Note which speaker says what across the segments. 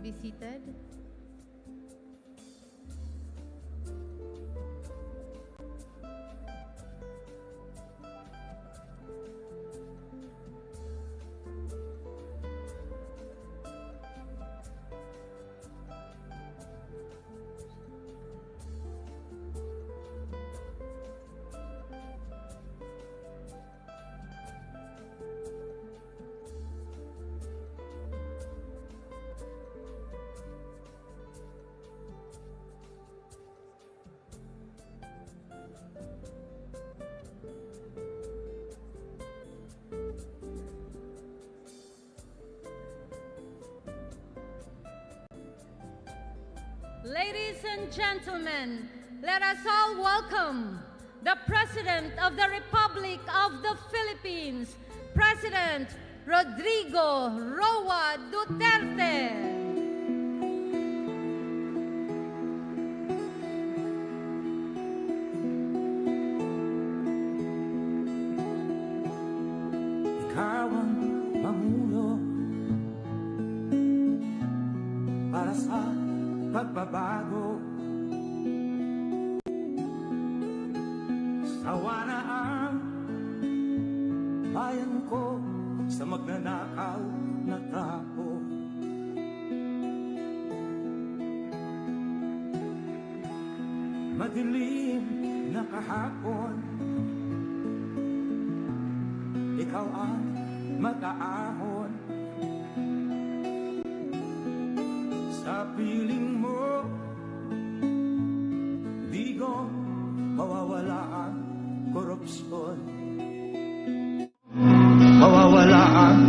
Speaker 1: be seated. Ladies and gentlemen, let us all welcome the President of the Republic of the Philippines, President Rodrigo Roa Duterte.
Speaker 2: Ikaw ang mamuno para sa pagbabago. Sawa na ang bayan ko sa magnanakaw na tao. Madilim na kahapon, ikaw ang mag-aahon. Sa piling mo, di ko mawawala ang korupsyon. Mawawala ang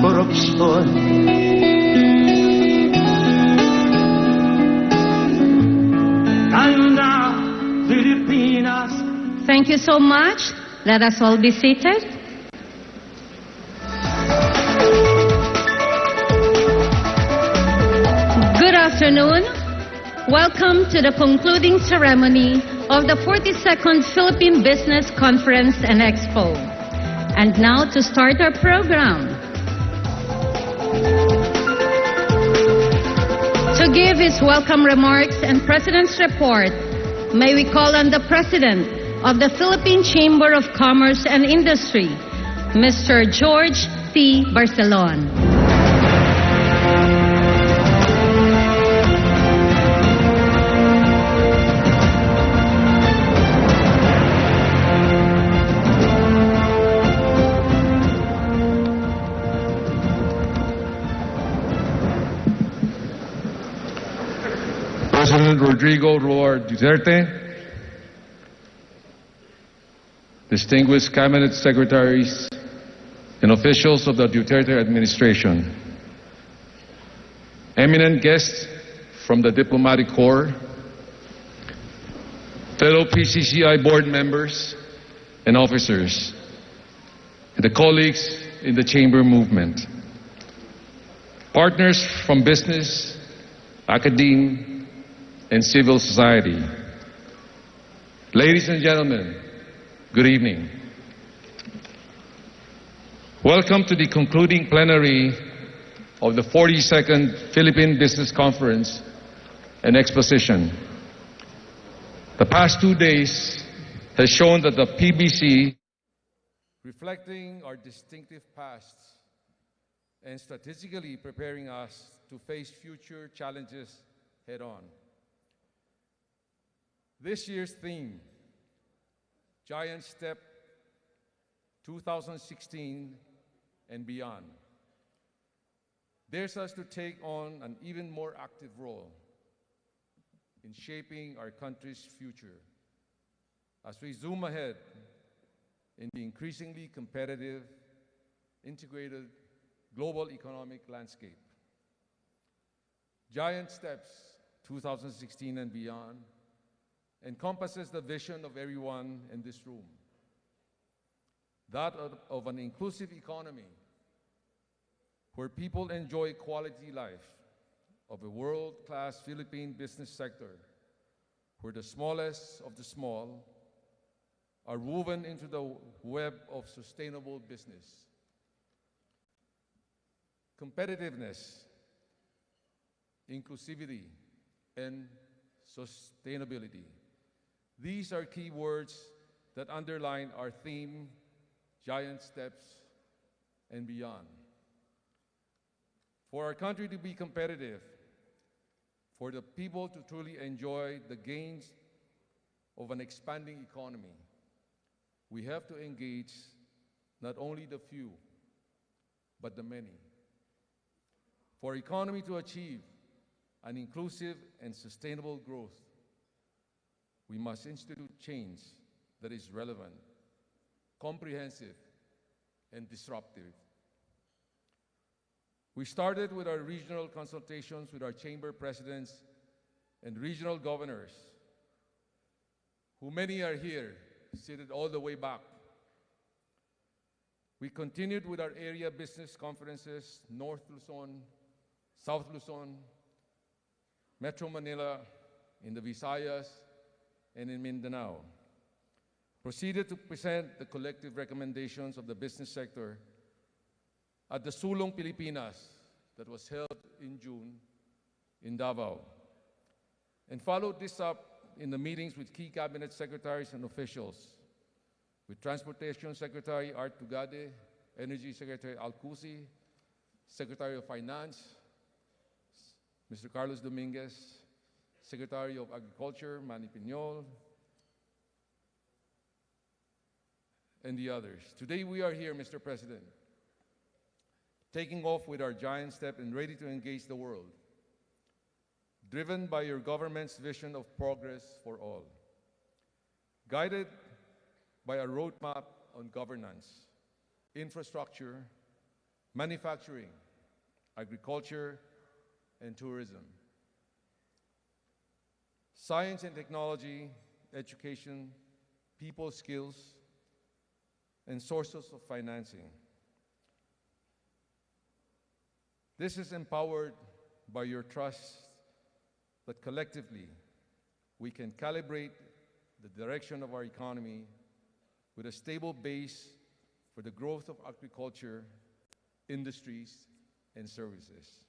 Speaker 2: korupsyon. Tayo na, Pilipinas.
Speaker 1: Thank you so much. Let us all be seated. Good afternoon. Welcome to the concluding ceremony of the 42nd Philippine Business Conference and Expo. And now to start our program. To give his welcome remarks and President's report, may we call on the President of the Philippine Chamber of Commerce and Industry, Mr. George C. Barcelon.
Speaker 3: President Rodrigo Roa Duterte, distinguished cabinet secretaries and officials of the Duterte administration, eminent guests from the diplomatic corps, fellow PCCI board members and officers, and the colleagues in the chamber movement, partners from business, academia, and civil society. Ladies and gentlemen, good evening. Welcome to the concluding plenary of the 42nd Philippine Business Conference and Exposition. The past 2 days has shown that the PBC, reflecting our distinctive pasts and strategically preparing us to face future challenges head-on. This year's theme, Giant Step 2016 and beyond, dares us to take on an even more active role in shaping our country's future as we zoom ahead in the increasingly competitive, integrated global economic landscape. Giant Steps 2016 and beyond encompasses the vision of everyone in this room, that of an inclusive economy where people enjoy quality life, of a world-class Philippine business sector where the smallest of the small are woven into the web of sustainable business. Competitiveness inclusivity, and sustainability. These are key words that underline our theme, Giant Steps and Beyond. For our country to be competitive, for the people to truly enjoy the gains of an expanding economy, we have to engage not only the few, but the many. For economy to achieve an inclusive and sustainable growth, we must institute change that is relevant, comprehensive, and disruptive. We started with our regional consultations with our chamber presidents and regional governors, who many are here, seated all the way back. We continued with our area business conferences, North Luzon, South Luzon, Metro Manila, in the Visayas, and in Mindanao. Proceeded to present the collective recommendations of the business sector at the Sulong Pilipinas that was held in June in Davao, and followed this up in the meetings with key cabinet secretaries and officials, with Transportation Secretary Art Tugade, Energy Secretary Alcusi, Secretary of Finance, Mr. Carlos Dominguez, Secretary of Agriculture, Manny Piñol, and the others. Today we are here, Mr. President, taking off with our giant step and ready to engage the world, driven by your government's vision of progress for all, guided by a roadmap on governance, infrastructure, manufacturing, agriculture, and tourism, science and technology, education, people skills, and sources of financing. This is empowered by your trust that collectively we can calibrate the direction of our economy with a stable base for the growth of agriculture, industries, and services.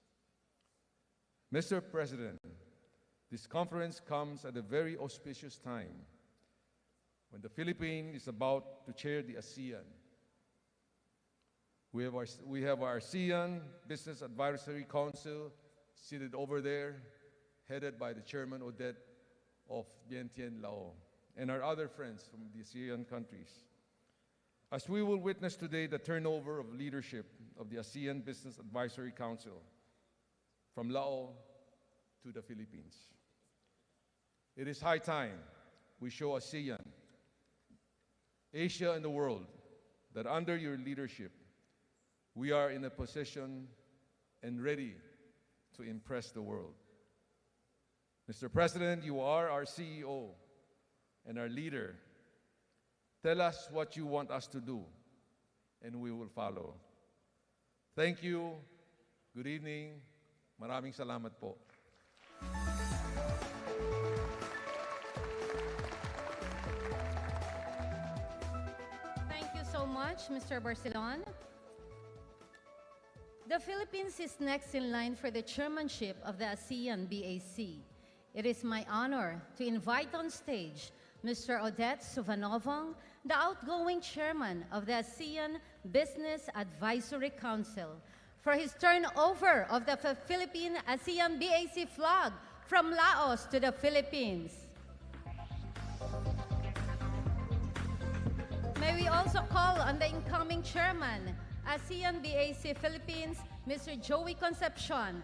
Speaker 3: Mr. President, this conference comes at a very auspicious time when the Philippines is about to chair the ASEAN. We have our ASEAN Business Advisory Council seated over there, headed by the Chairman Odette of Vientiane Lao, and our other friends from the ASEAN countries. As we will witness today the turnover of leadership of the ASEAN Business Advisory Council from Lao to the Philippines. It is high time we show ASEAN, Asia, and the world that under your leadership, we are in a position and ready to impress the world. Mr. President, you are our CEO and our leader. Tell us what you want us to do, and we will follow. Thank you. Good evening. Maraming salamat po.
Speaker 1: Thank you so much, Mr. Barcelon. The Philippines is next in line for the chairmanship of the ASEAN BAC. It is my honor to invite on stage Mr. Odette Suvanovong, the outgoing chairman of the ASEAN Business Advisory Council, for his turnover of the Philippine ASEAN BAC flag from Laos to the Philippines. May we also call on the incoming chairman, ASEAN BAC Philippines, Mr. Joey Concepcion.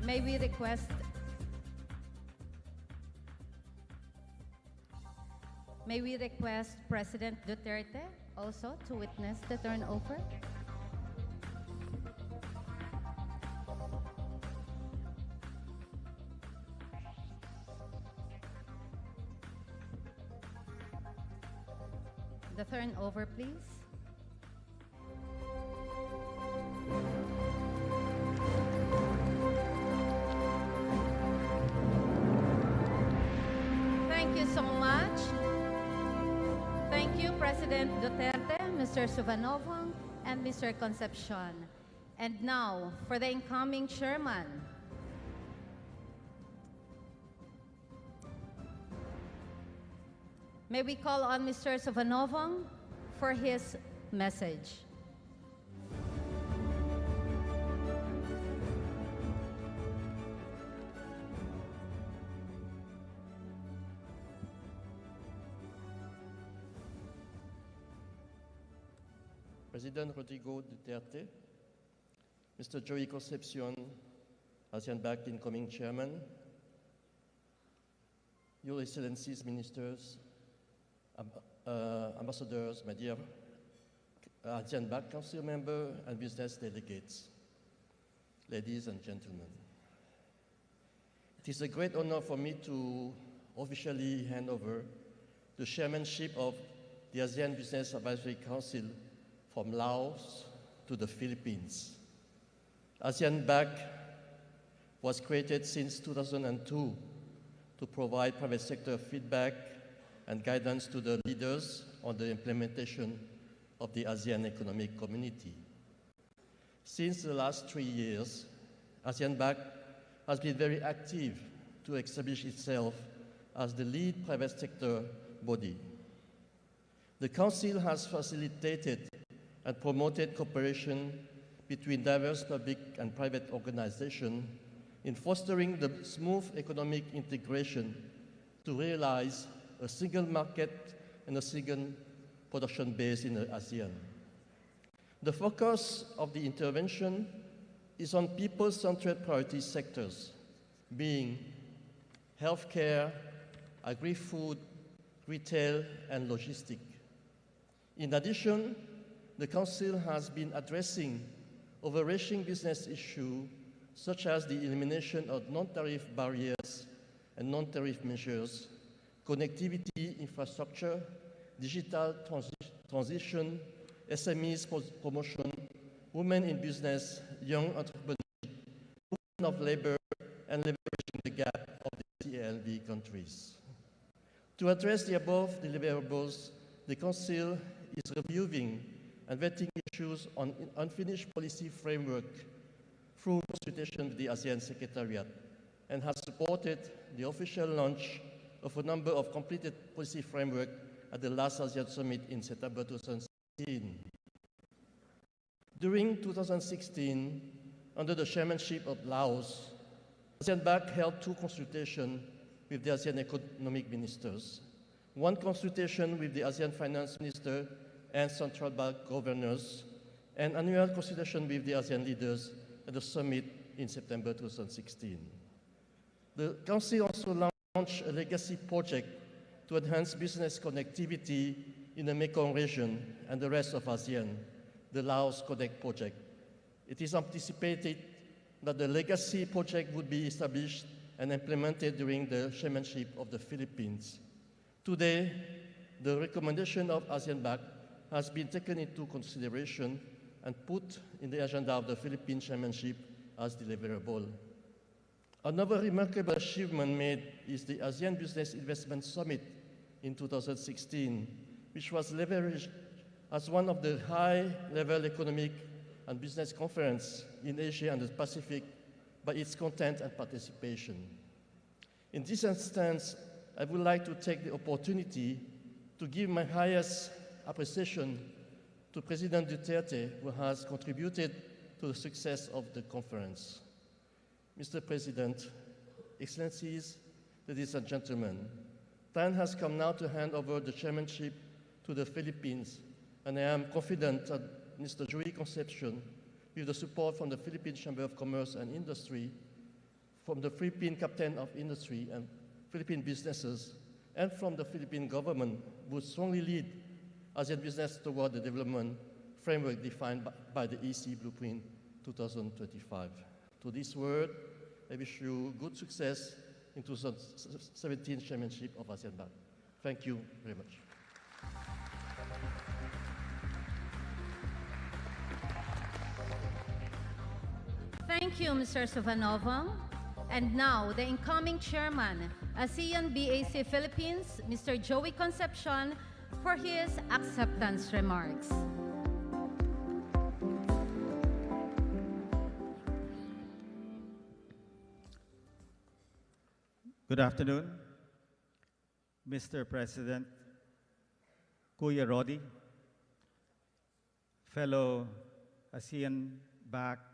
Speaker 1: May we request President Duterte also to witness the turnover? The turnover, please. Thank you so much. Thank you, President Duterte, Mr. Suvanovong and Mr. Concepcion. And now, for the incoming chairman. May we call on Mr. Suvanovong for his message.
Speaker 4: President Rodrigo Duterte, Mr. Joey Concepcion, ASEAN-backed incoming chairman, Your Excellencies, ministers, ambassadors, my dear ASEAN-backed council member and business delegates, ladies and gentlemen. It is a great honor for me to officially hand over the chairmanship of the ASEAN Business Advisory Council from Laos to the Philippines. ASEAN-BAC was created since 2002 to provide private sector feedback and guidance to the leaders on the implementation of the ASEAN Economic Community. Since the last 3 years, ASEAN-BAC has been very active to establish itself as the lead private sector body. The Council has facilitated and promoted cooperation between diverse public and private organizations in fostering the smooth economic integration to realize a single market and a single production base in the ASEAN. The focus of the intervention is on people-centered priority sectors, being healthcare, agri-food, retail, and logistics. In addition, the Council has been addressing overarching business issues such as the elimination of non-tariff barriers and non-tariff measures, connectivity infrastructure, digital transition, SMEs promotion, women in business, young entrepreneurship, movement of labor, and leveraging the gap of the CLD countries. To address the above deliverables, the Council is reviewing and vetting issues on unfinished policy framework through consultation with the ASEAN Secretariat and has supported the official launch of a number of completed policy framework at the last ASEAN Summit in September 2016. During 2016, under the chairmanship of Laos, ASEAN-BAC held 2 consultations with the ASEAN economic ministers, 1 consultation with the ASEAN finance minister and central bank governors, and annual consultation with the ASEAN leaders at the summit in September 2016. The Council also launched a legacy project to enhance business connectivity in the Mekong region and the rest of ASEAN, the Laos Connect project. It is anticipated that the legacy project would be established and implemented during the chairmanship of the Philippines. Today, the recommendation of ASEAN-BAC has been taken into consideration and put in the agenda of the Philippine chairmanship as deliverable. Another remarkable achievement made is the ASEAN Business Investment Summit in 2016, which was leveraged as one of the high-level economic and business conferences in Asia and the Pacific by its content and participation. In this instance, I would like to take the opportunity to give my highest appreciation to President Duterte, who has contributed to the success of the conference. Mr. President, Excellencies, ladies and gentlemen, time has come now to hand over the chairmanship to the Philippines, and I am confident that Mr. Joey Concepcion, with the support from the Philippine Chamber of Commerce and Industry, from the Philippine Captain of Industry and Philippine businesses, and from the Philippine government, would strongly lead ASEAN business toward the development framework defined by the EC Blueprint 2025. To this word, I wish you good success in 2017 chairmanship of ASEAN-BAC. Thank you very much.
Speaker 1: Thank you, Mr. Suvanovong. And now, the incoming chairman, ASEAN BAC Philippines, Mr. Joey Concepcion, for his acceptance remarks.
Speaker 5: Good afternoon, Mr. President Kuya Rodi, fellow ASEAN-backed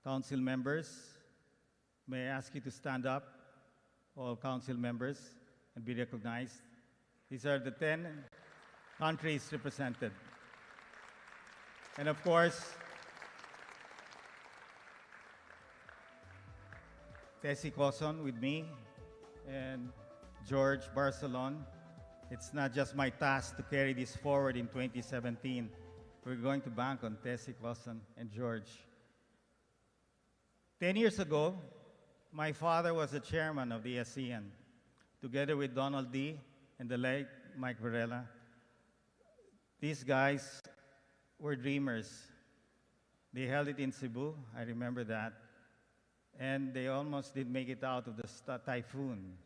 Speaker 5: council members. May I ask you to stand up, all council members, and be recognized. These are the 10 countries represented. And of course, Tessie Coson with me, and George Barcelon. It's not just my task to carry this forward in 2017. We're going to bank on Tessie Coson and George. 10 years ago, my father was the chairman of the ASEAN, together with Donald D. and the late Mike Varela. These guys were dreamers. They held it in Cebu, I remember that. And they almost did make it out of the typhoon.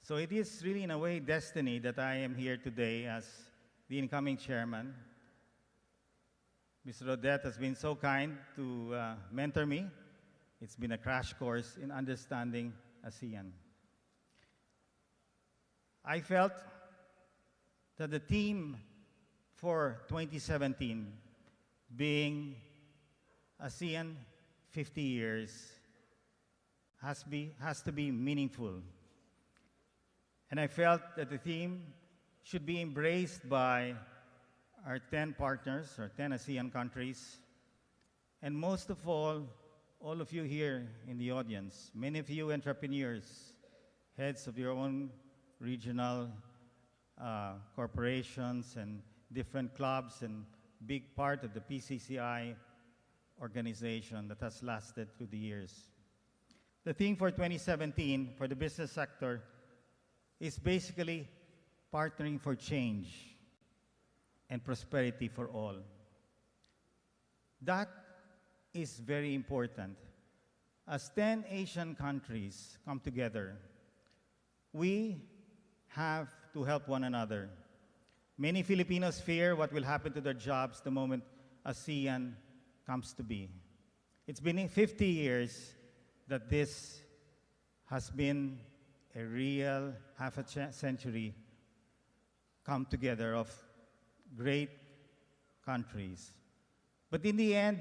Speaker 5: So it is really, in a way, destiny that I am here today as the incoming chairman. Mr. Duterte has been so kind to mentor me. It's been a crash course in understanding ASEAN. I felt that the theme for 2017, being ASEAN 50 years, has to be meaningful. And I felt that the theme should be embraced by our 10 partners, our 10 ASEAN countries, and most of all of you here in the audience, many of you entrepreneurs, heads of your own regional corporations and different clubs, and big part of the PCCI organization that has lasted through the years. The theme for 2017 for the business sector is basically partnering for change and prosperity for all. That is very important. As 10 Asian countries come together, we have to help one another. Many Filipinos fear what will happen to their jobs the moment ASEAN comes to be. It's been 50 years that this has been a real half a century come together of great countries. But in the end,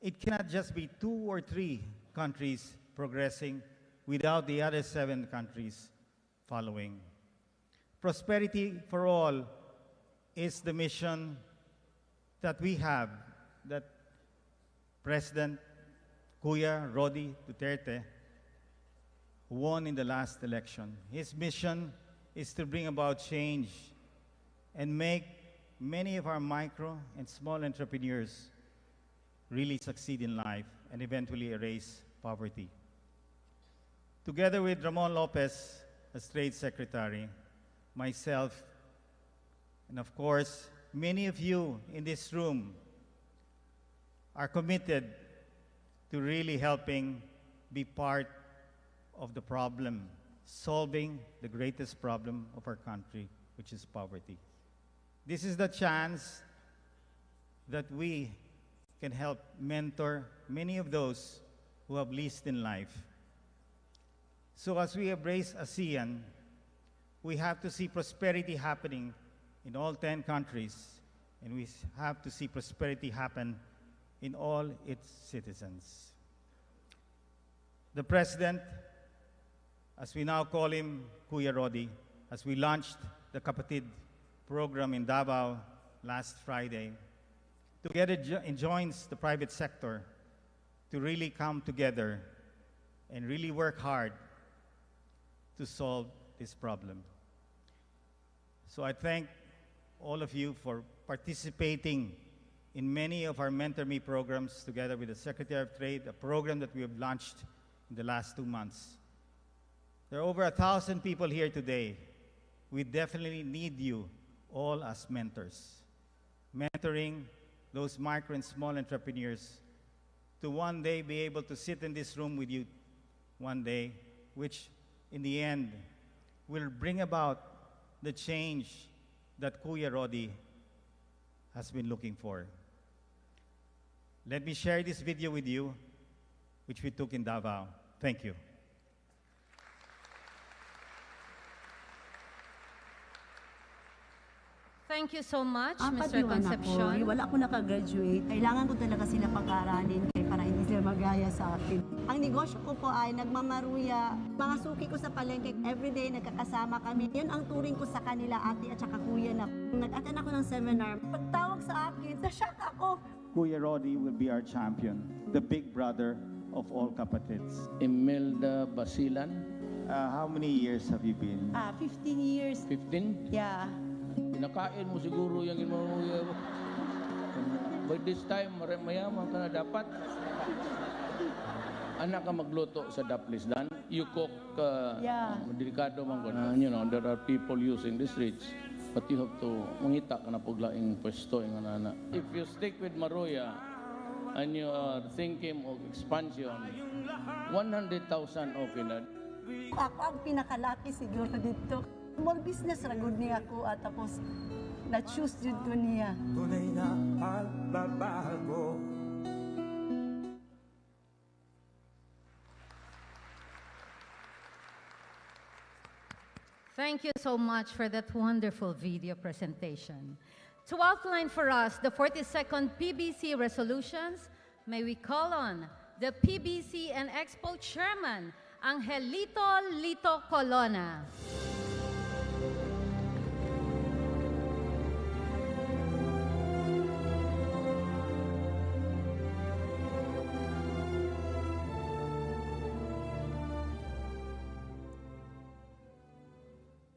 Speaker 5: it cannot just be 2 or 3 countries progressing without the other 7 countries following. Prosperity for all is the mission that we have, that President Kuya Rodi Duterte won in the last election. His mission is to bring about change and make many of our micro and small entrepreneurs really succeed in life and eventually erase poverty. Together with Ramon Lopez, as Trade Secretary, myself, and of course, many of you in this room are committed to really helping be part of the problem, solving the greatest problem of our country, which is poverty. This is the chance that we can help mentor many of those who have least in life. So as we embrace ASEAN, we have to see prosperity happening in all 10 countries, and we have to see prosperity happen in all its citizens. The President, as we now call him Kuya Rodi, as we launched the Kapatid program in Davao last Friday, together enjoins the private sector to really come together and really work hard to solve this problem. So I thank all of you for participating in many of our Mentor Me programs together with the Secretary of Trade, a program that we have launched in the last 2 months. There are over 1,000 people here today. We definitely need you all as mentors, mentoring those micro and small entrepreneurs to one day be able to sit in this room with you one day, which in the end will bring about the change that Kuya Rodi has been looking for. Let me share this video with you, which we took in Davao. Thank you.
Speaker 1: Thank you so much,
Speaker 6: Apat
Speaker 1: Mr.
Speaker 6: yung anak ko.
Speaker 1: Concepcion.
Speaker 6: Wala ako nakagraduate. Kailangan ko talaga sila pag-aralin para hindi sila magaya sa akin. Ang negosyo ko po ay nagmamaruya. Mga suki ko sa palengke, everyday nagkakasama kami. Yun ang turing ko sa kanila, ate at saka kuya na. Nag-attend ako ng seminar. Pagtawag sa akin, na-shock ako.
Speaker 5: Kuya Roddy will be our champion, the big brother of all kapatids.
Speaker 7: Imelda Basilan,
Speaker 5: How many years have you been?
Speaker 6: 15 years.
Speaker 7: 15.
Speaker 6: Yeah.
Speaker 7: Pinakain mo siguro yung imamuya mo. By this time, mayaman ka na dapat. Anak ka magluto sa Daplisdan. You cook,
Speaker 6: Yeah.
Speaker 7: delikado man ko. You know, there are people using the streets. But you have to, mangita ka na puglaing pwesto yung anana. If you stick with Maruya, and you are thinking of expansion, 100,000 okay na.
Speaker 6: Ako ang pinakalaki siguro dito. Small business ragod niya ako at tapos na-choose yun ko niya.
Speaker 2: Tunay na pagbabago.
Speaker 1: Thank you so much for that wonderful video presentation. To outline for us the 42nd PBC resolutions, may we call on the PBC and Expo Chairman, Angelito Lito Colonna.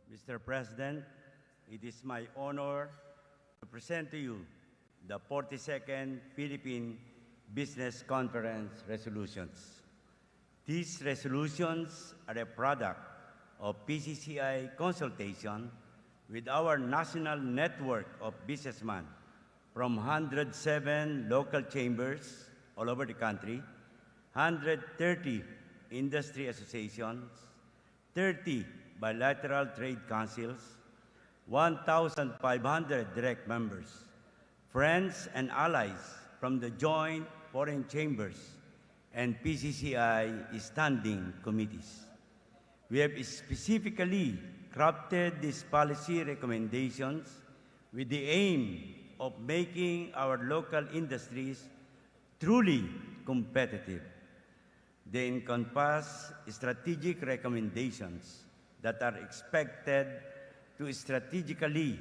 Speaker 8: Mr. President, it is my honor to present to you the 42nd Philippine Business Conference resolutions. These resolutions are a product of PCCI consultation with our national network of businessmen from 107 local chambers all over the country, 130 industry associations, 30 bilateral trade councils, 1,500 direct members, friends and allies from the joint foreign chambers and PCCI standing committees. We have specifically crafted these policy recommendations with the aim of making our local industries truly competitive. They encompass strategic recommendations that are expected to strategically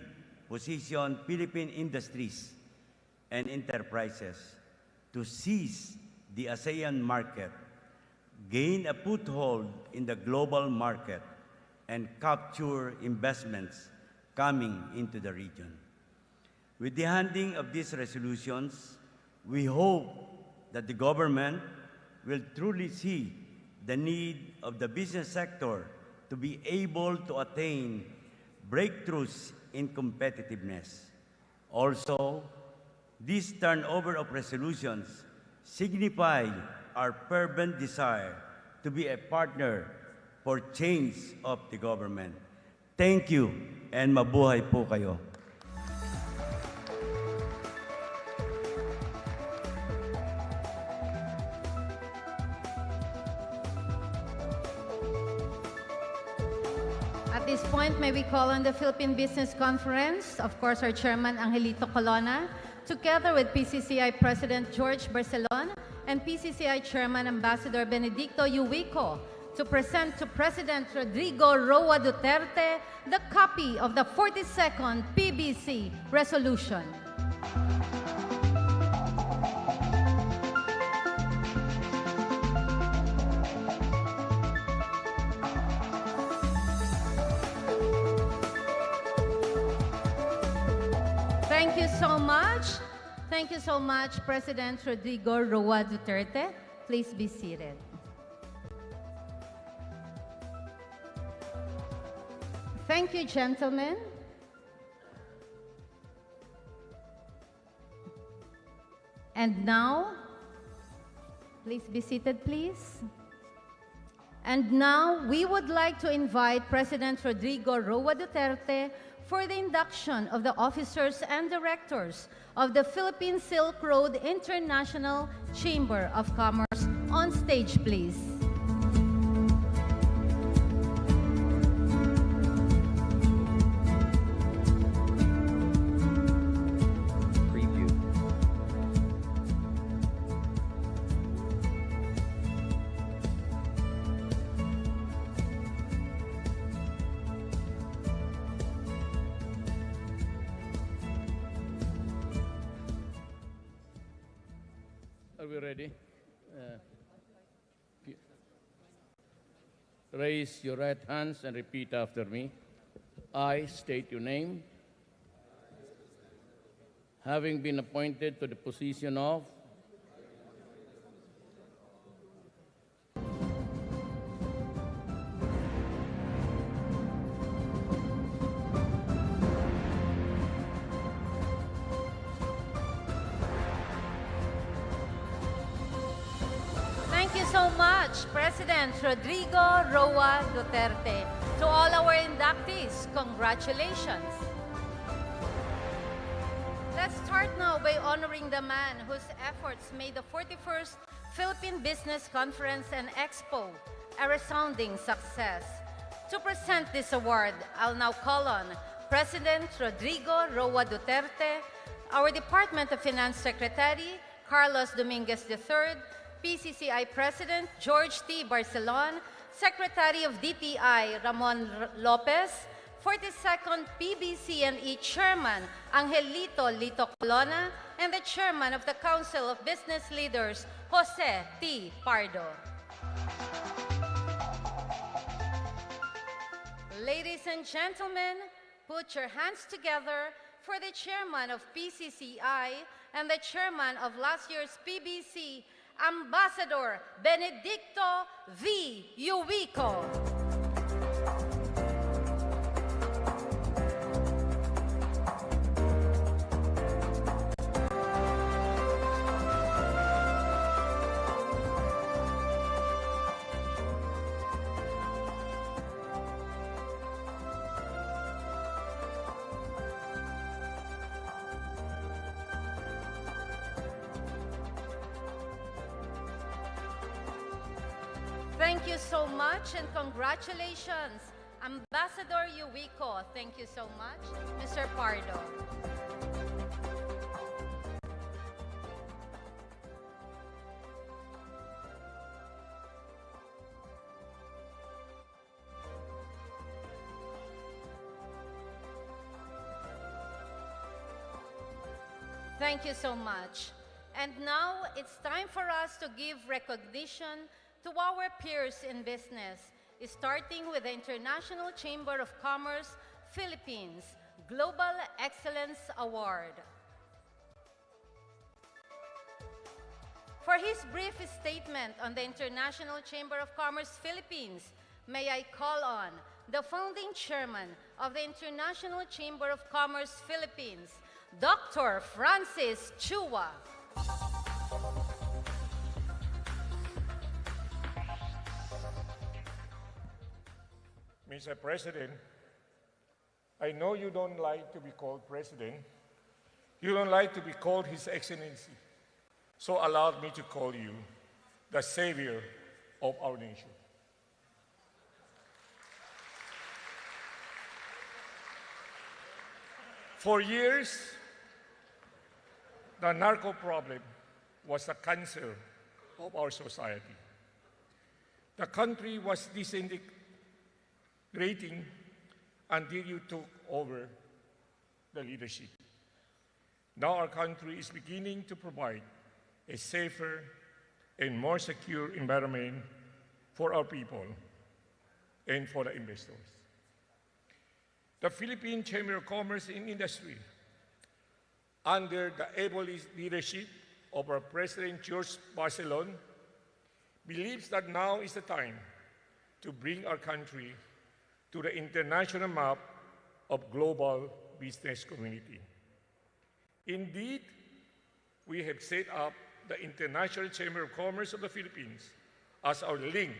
Speaker 8: position Philippine industries and enterprises to seize the ASEAN market, gain a foothold in the global market, and capture investments coming into the region. With the handing of these resolutions, we hope that the government will truly see the need of the business sector to be able to attain breakthroughs in competitiveness. Also, this turnover of resolutions signify our fervent desire to be a partner for change of the government. Thank you, and mabuhay po kayo.
Speaker 1: At this point, may we call on the Philippine Business Conference, of course, our Chairman, Angelito Colonna, together with PCCI President George Barcelon and PCCI Chairman Ambassador Benedicto Yuwico, to present to President Rodrigo Roa Duterte the copy of the 42nd PBC resolution. Thank you so much. Thank you so much, President Rodrigo Roa Duterte. Please be seated. Thank you, gentlemen. And now, please be seated, please. And now, we would like to invite President Rodrigo Roa Duterte for the induction of the officers and directors of the Philippine Silk Road International Chamber of Commerce. On stage, please.
Speaker 7: ready, uh, raise your right hands and repeat after me. I state your name. Having been appointed to the position of
Speaker 1: Thank you so much, President Rodrigo Roa Duterte. To all our inductees, congratulations. Let's start now by honoring the man whose efforts made the 41st Philippine Business Conference and Expo a resounding success. To present this award, I'll now call on President Rodrigo Roa Duterte, our Department of Finance Secretary, Carlos Dominguez III, PCCI President George T. Barcelon, Secretary of DTI Ramon Lopez, 42nd PBC&E Chairman Angelito Lito Colonna, and the Chairman of the Council of Business Leaders, Jose T. Pardo. Ladies and gentlemen, put your hands together for the Chairman of PCCI and the Chairman of last year's PBC, Ambassador Benedicto V. Uwico. Thank you so much and congratulations, Ambassador Uwico. Thank you so much, Mr. Pardo. Thank you so much. And now it's time for us to give recognition to our peers in business, starting with the International Chamber of Commerce Philippines Global Excellence Award. For his brief statement on the International Chamber of Commerce Philippines, may I call on the founding chairman of the International Chamber of Commerce Philippines, Dr. Francis Chua.
Speaker 2: Mr. President, I know you don't like to be called President. You don't like to be called His Excellency. So allow me to call you the Savior of our nation. For years, the narco problem was a cancer of our society. The country was disintegrating until you took over the leadership. Now our country is beginning to provide a safer and more secure environment for our people and for the investors. The Philippine Chamber of Commerce and Industry, under the able leadership of our President George Barcelon, believes that now is the time to bring our country to the international map of global business community. Indeed, we have set up the International Chamber of Commerce of the Philippines as our link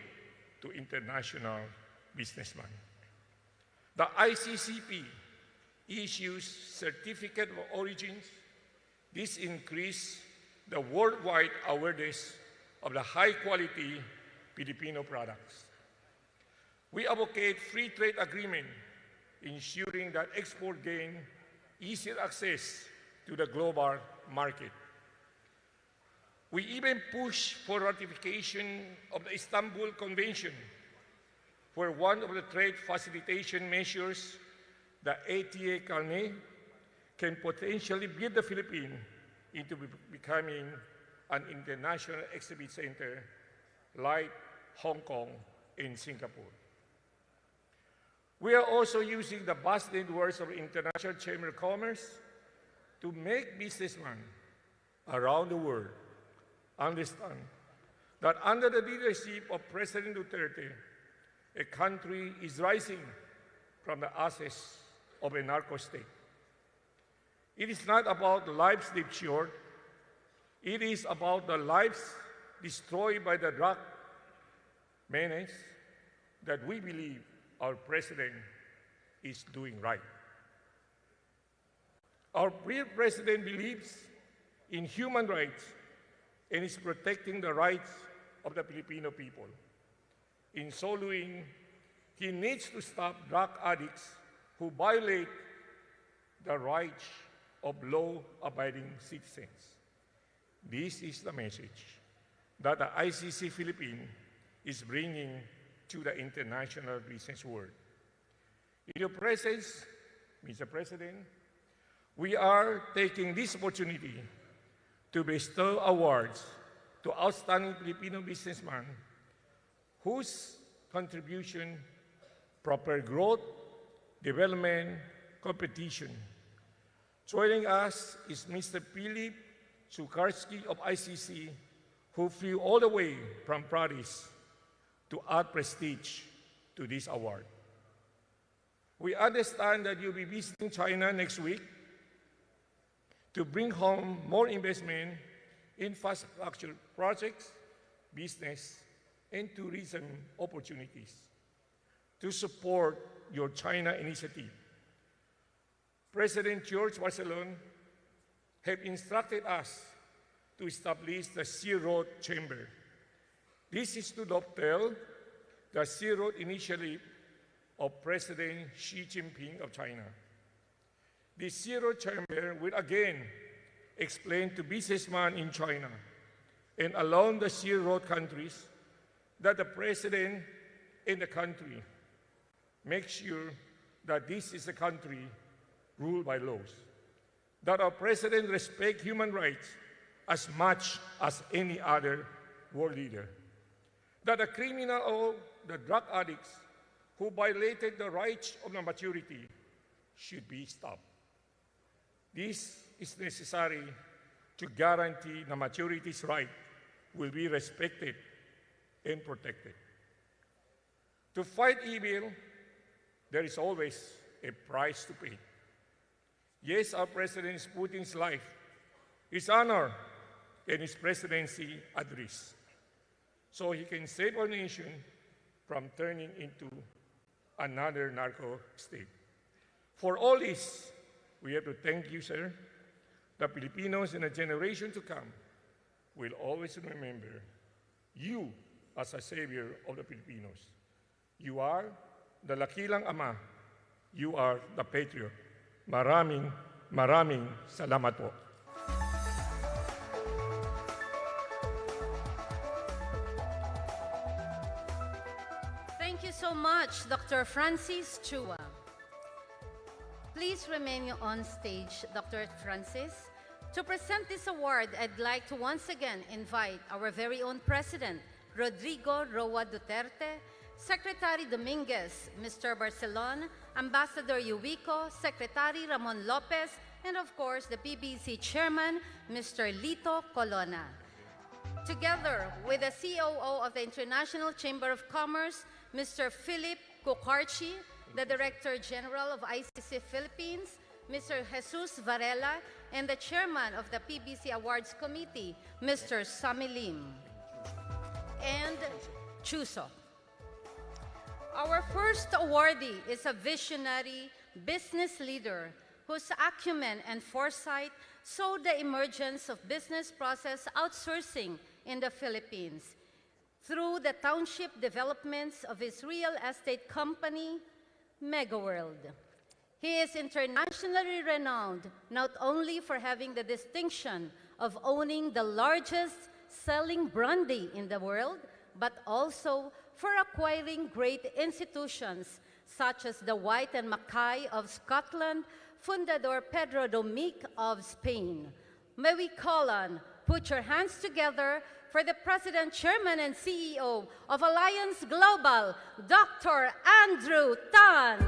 Speaker 2: to international businessmen. The ICCP issues Certificate of Origins. This increases the worldwide awareness of the high-quality Filipino products. We advocate free trade agreement, ensuring that export gain easier access to the global market. We even push for ratification of the Istanbul Convention, where one of the trade facilitation measures, the ATA Carnet, can potentially build the Philippines into becoming an international exhibit center like Hong Kong and Singapore. We are also using the vast networks of International Chamber of Commerce to make businessmen around the world understand that under the leadership of President Duterte, a country is rising from the ashes of a narco state. It is not about the lives lived short. It is about the lives destroyed by the drug menace that we believe our president is doing right. Our president believes in human rights and is protecting the rights of the Filipino people. In so doing, he needs to stop drug addicts who violate the rights of law-abiding citizens. This is the message that the ICC Philippines is bringing to the international business world. In your presence, Mr. President, we are taking this opportunity to bestow awards to outstanding Filipino businessmen whose contribution, proper growth, development, competition. Joining us is Mr. Philip Sukarski of ICC, who flew all the way from Paris to add prestige to this award. We understand that you'll be visiting China next week to bring home more investment in infrastructure projects, business, and tourism opportunities to support your China initiative. President George Barcelon have instructed us to establish the Sea Road Chamber. This is to dovetail the Sea Road initiative of President Xi Jinping of China. The Sea Road Chamber will again explain to businessmen in China and along the Sea Road countries that the president in the country makes sure that this is a country ruled by laws, that our president respects human rights as much as any other world leader, that the criminal or the drug addicts who violated the rights of the majority should be stopped. This is necessary to guarantee the majority's right will be respected and protected. To fight evil, there is always a price to pay. Yes, our president is putting his life, his honor, and his presidency at risk, so he can save our nation from turning into another narco state. For all this, we have to thank you, sir. The Filipinos in a generation to come will always remember you as a savior of the Filipinos. You are the lakilang ama. You are the patriot. Maraming, maraming salamat po.
Speaker 1: Thank you so much, Dr. Francis Chua. Please remain on stage, Dr. Francis. To present this award, I'd like to once again invite our very own President, Rodrigo Roa Duterte, Secretary Dominguez, Mr. Barcelon, Ambassador Yuwico, Secretary Ramon Lopez, and of course the PBC Chairman, Mr. Lito Colonna. Together with the COO of the International Chamber of Commerce, Mr. Philip Sukarski, the Director General of ICC Philippines, Mr. Jesus Varela, and the Chairman of the PBC Awards Committee, Mr. Sami Lim, and Chuso. Our first awardee is a visionary business leader whose acumen and foresight saw the emergence of business process outsourcing in the Philippines through the township developments of his real estate company, MegaWorld. He is internationally renowned not only for having the distinction of owning the largest selling brandy in the world, but also for acquiring great institutions such as the White and Mackay of Scotland, Fundador Pedro Domic of Spain. May we call on Put your hands together for the President, Chairman, and CEO of Alliance Global, Dr. Andrew Tan.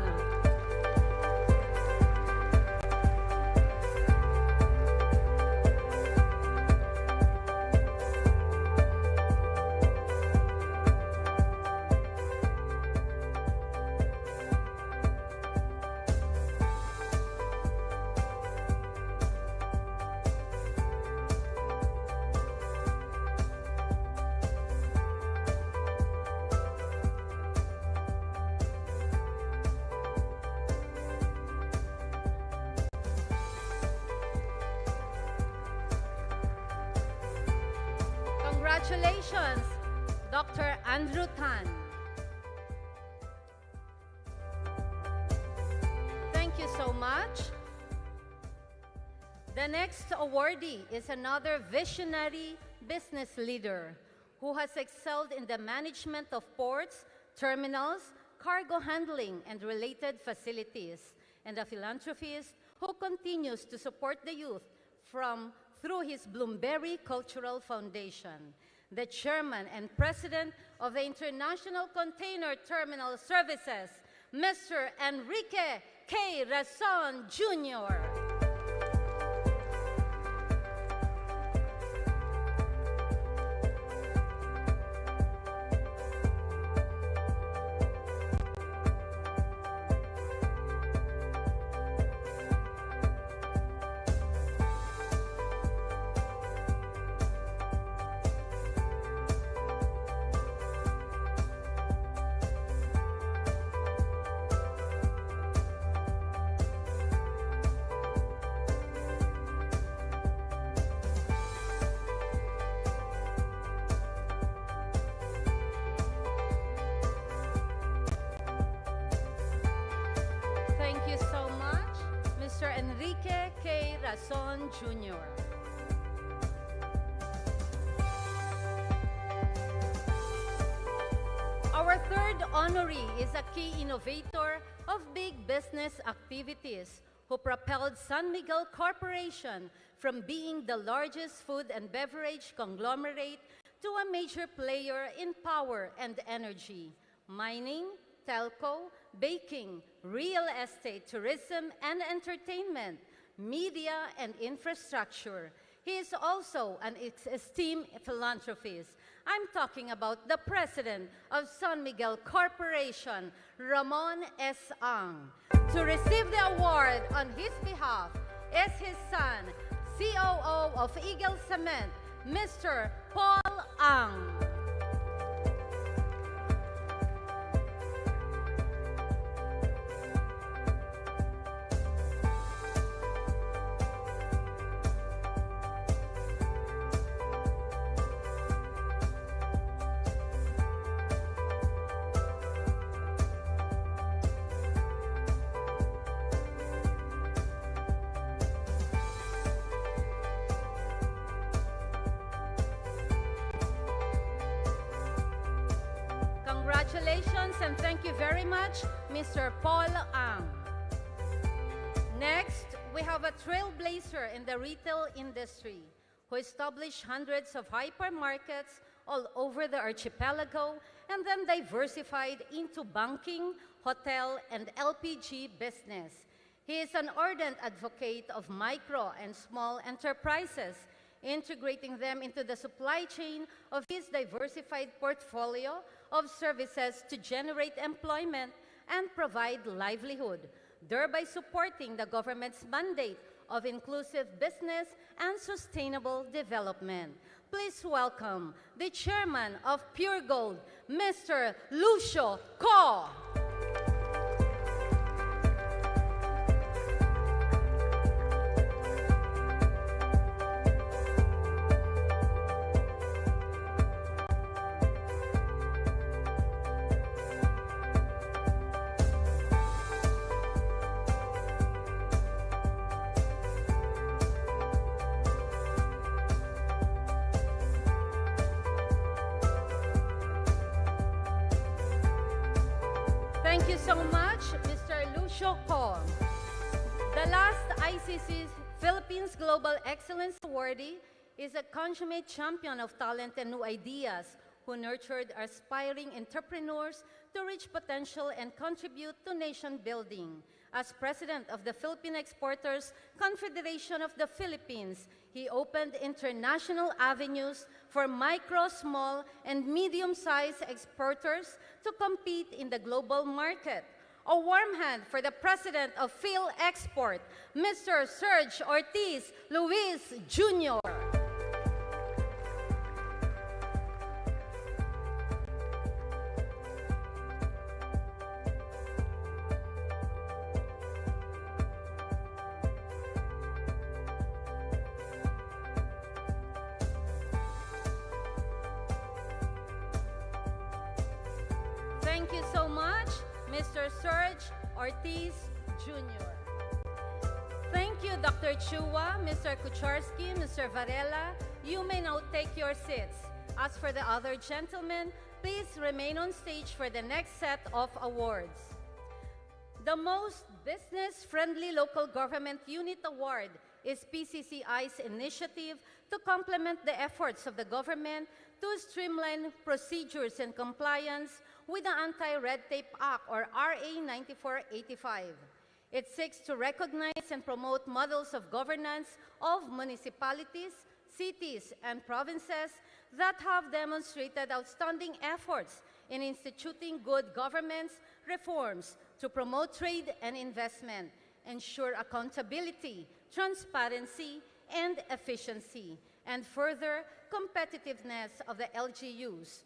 Speaker 1: Congratulations, Dr. Andrew Tan. Thank you so much. The next awardee is another visionary business leader who has excelled in the management of ports, terminals, cargo handling, and related facilities, and a philanthropist who continues to support the youth through his Bloomberry Cultural Foundation. The chairman and president of the International Container Terminal Services, Mr. Enrique K. Razon Jr. Thank you so much, Mr. Enrique K. Razon Jr. Our third honoree is a key innovator of big business activities who propelled San Miguel Corporation from being the largest food and beverage conglomerate to a major player in power and energy, mining, telco, baking, real estate, tourism and entertainment, media and infrastructure. He is also an esteemed philanthropist. I'm talking about the president of San Miguel Corporation, Ramon S. Ang. To receive the award on his behalf is his son, COO of Eagle Cement, Mr. Paul Ang. Congratulations and thank you very much, Mr. Paul Ang. Next, we have a trailblazer in the retail industry who established hundreds of hypermarkets all over the archipelago and then diversified into banking, hotel, and LPG business. He is an ardent advocate of micro and small enterprises, integrating them into the supply chain of his diversified portfolio of services to generate employment and provide livelihood, thereby supporting the government's mandate of inclusive business and sustainable development. Please welcome the chairman of Pure Gold, Mr. Lucio Co. Thank you so much, Mr. Lucio Co. The last ICC Philippines Global Excellence Awardee is a consummate champion of talent and new ideas who nurtured aspiring entrepreneurs to reach potential and contribute to nation building. As president of the Philippine Exporters Confederation of the Philippines, he opened international avenues for micro, small, and medium-sized exporters to compete in the global market. A warm hand for the president of Phil Export, Mr. Serge Ortiz Luis Jr. Thank you so much, Mr. Serge Ortiz Jr. Thank you, Dr. Chua, Mr. Kucharski, Mr. Varela. You may now take your seats. As for the other gentlemen, please remain on stage for the next set of awards. The most business-friendly local government unit award is PCCI's initiative to complement the efforts of the government to streamline procedures and compliance with the Anti-Red Tape Act, or RA 9485. It seeks to recognize and promote models of governance of municipalities, cities, and provinces that have demonstrated outstanding efforts in instituting good governance reforms to promote trade and investment, ensure accountability, transparency, and efficiency, and further competitiveness of the LGUs.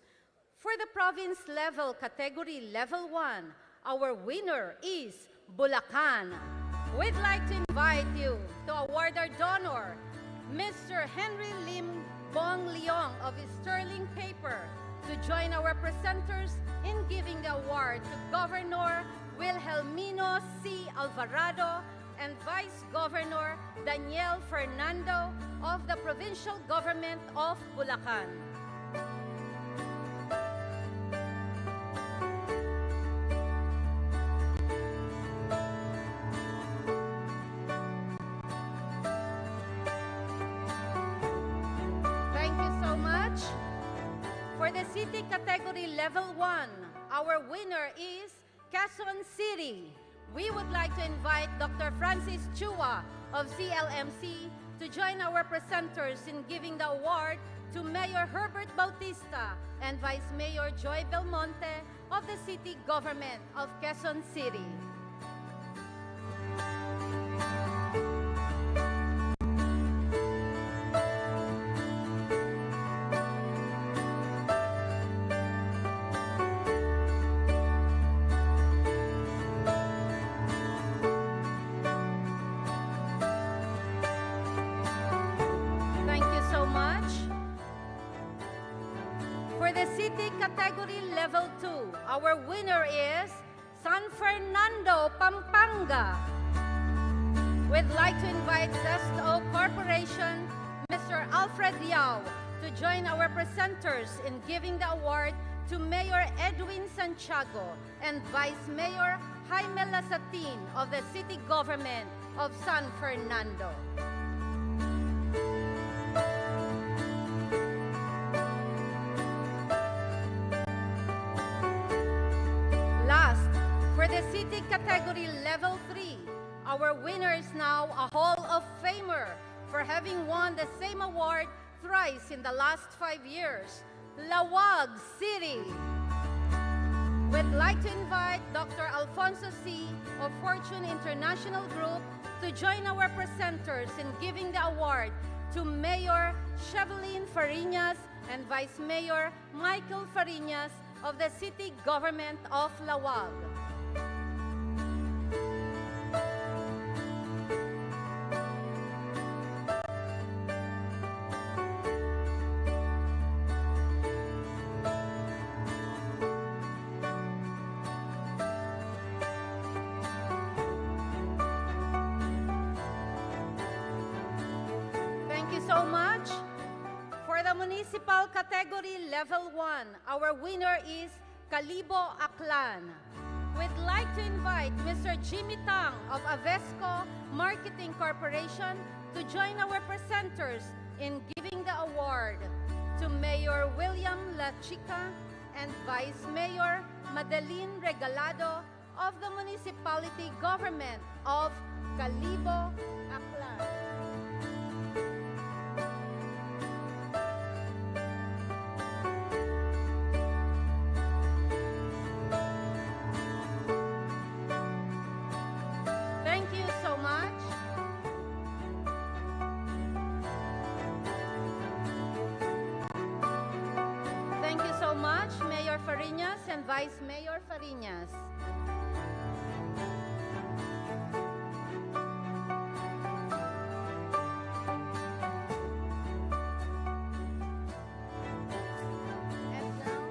Speaker 1: For the province level category level 1, our winner is Bulacan. We'd like to invite you to award our donor, Mr. Henry Lim Bong Leong of Sterling Paper, to join our presenters in giving the award to Governor Wilhelmino C. Alvarado and Vice Governor Daniel Fernando of the Provincial Government of Bulacan. Thank you so much. For the city category level 1, our winner is Quezon City. We would like to invite Dr. Francis Chua of CLMC to join our presenters in giving the award to Mayor Herbert Bautista and Vice Mayor Joy Belmonte of the City Government of Quezon City. Category Level 2, our winner is San Fernando, Pampanga. We'd like to invite Zesto Corporation, Mr. Alfred Yao, to join our presenters in giving the award to Mayor Edwin Santiago and Vice Mayor Jaime Lasatin of the City Government of San Fernando. For the city category level 3, our winner is now a Hall of Famer for having won the same award thrice in the last 5 years, Lawag City. We'd like to invite Dr. Alfonso C. of Fortune International Group to join our presenters in giving the award to Mayor Shevelyn Fariñas and Vice Mayor Michael Fariñas of the City Government of Lawag. So much. For the municipal category level 1, our winner is Calibo Aklan. We'd like to invite Mr. Jimmy Tang of Avesco Marketing Corporation to join our presenters in giving the award to Mayor William Lachica and Vice Mayor Madeline Regalado of the Municipality Government of Calibo, Aklan. Thank you so much. Thank you so much, Mayor Fariñas and Vice Mayor Fariñas. And now,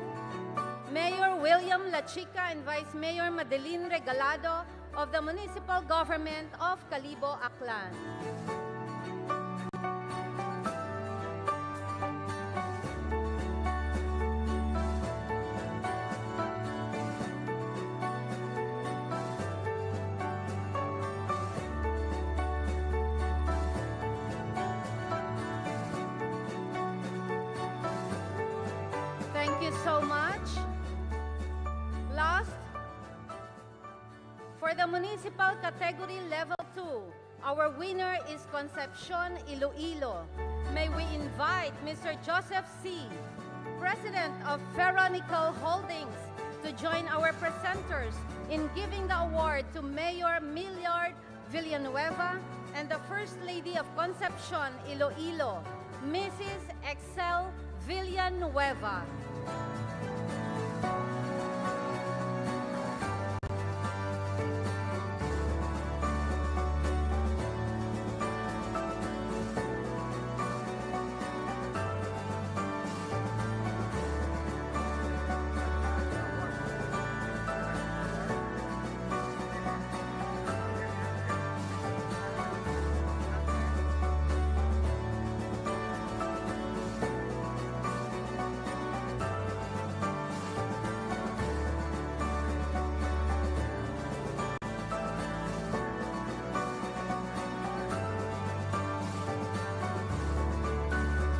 Speaker 1: Mayor William Lachica and Vice Mayor Madeline Regalado of the Municipal Government of Calibo, Aklan. Thank you so much. Last, for the municipal category level 2, our winner is Concepcion Iloilo. May we invite Mr. Joseph C., President of Ferronickel Holdings, to join our presenters in giving the award to Mayor Millard Villanueva and the First Lady of Concepcion Iloilo, Mrs. Excel Villanueva.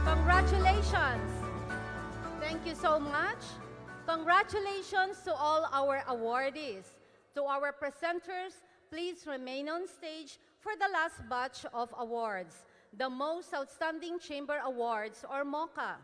Speaker 1: Congratulations! Thank you so much. Congratulations to all our awardees. To our presenters, please remain on stage for the last batch of awards, the Most Outstanding Chamber Awards, or MOCA.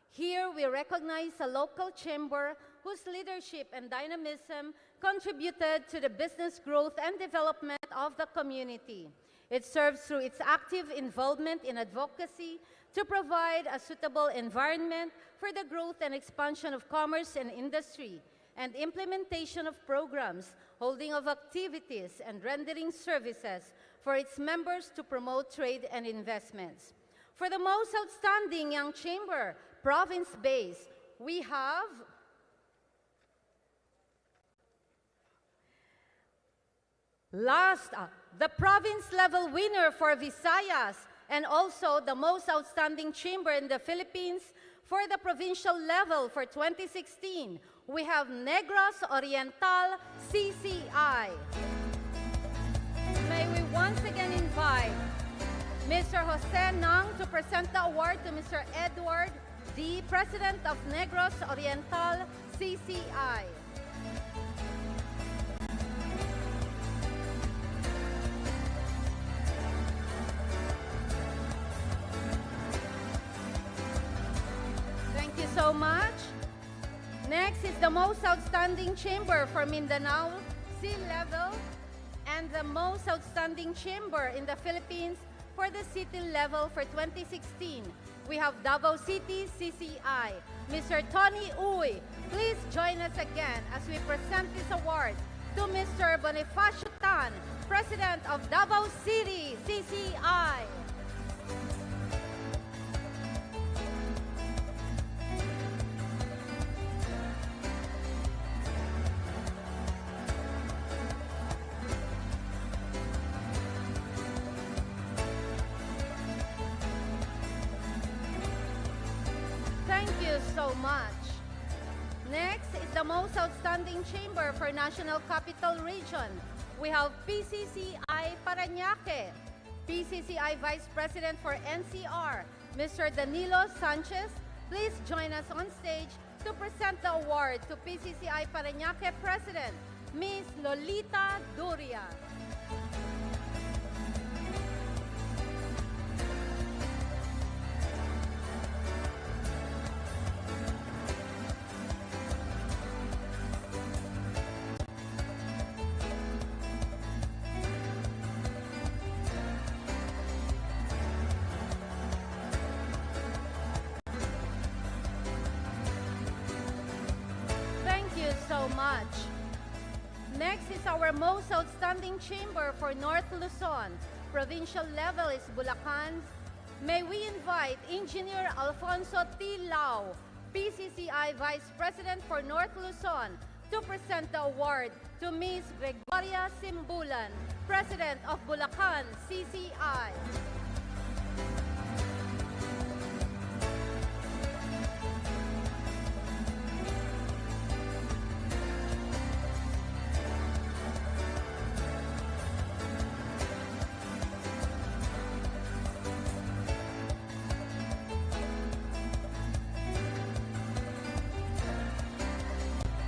Speaker 1: Here, we recognize a local chamber whose leadership and dynamism contributed to the business growth and development of the community. It serves through its active involvement in advocacy to provide a suitable environment for the growth and expansion of commerce and industry, and implementation of programs, holding of activities, and rendering services for its members to promote trade and investments. For the most outstanding young chamber, province-based, we have the province-level winner for Visayas, and also the most outstanding chamber in the Philippines for the provincial level for 2016. We have Negros Oriental CCI. May we once again invite Mr. Jose Nang to present the award to Mr. Edward D., President of Negros Oriental CCI. Thank you so much. Next is the most outstanding chamber for Mindanao Sea Level and the most outstanding chamber in the Philippines for the city level for 2016. We have Davao City CCI. Mr. Tony Uy, please join us again as we present this award to Mr. Bonifacio Tan, President of Davao City CCI. Thank you so much. Next is the most outstanding chamber for National Capital Region. We have PCCI Parañaque, PCCI Vice President for NCR, Mr. Danilo Sanchez, please join us on stage to present the award to PCCI Parañaque President, Ms. Lolita Duria. So much. Next is our most outstanding chamber for North Luzon. Provincial level is Bulacan. May we invite Engineer Alfonso T. Lau, PCCI Vice President for North Luzon, to present the award to Ms. Gregoria Simbulan, President of Bulacan CCI.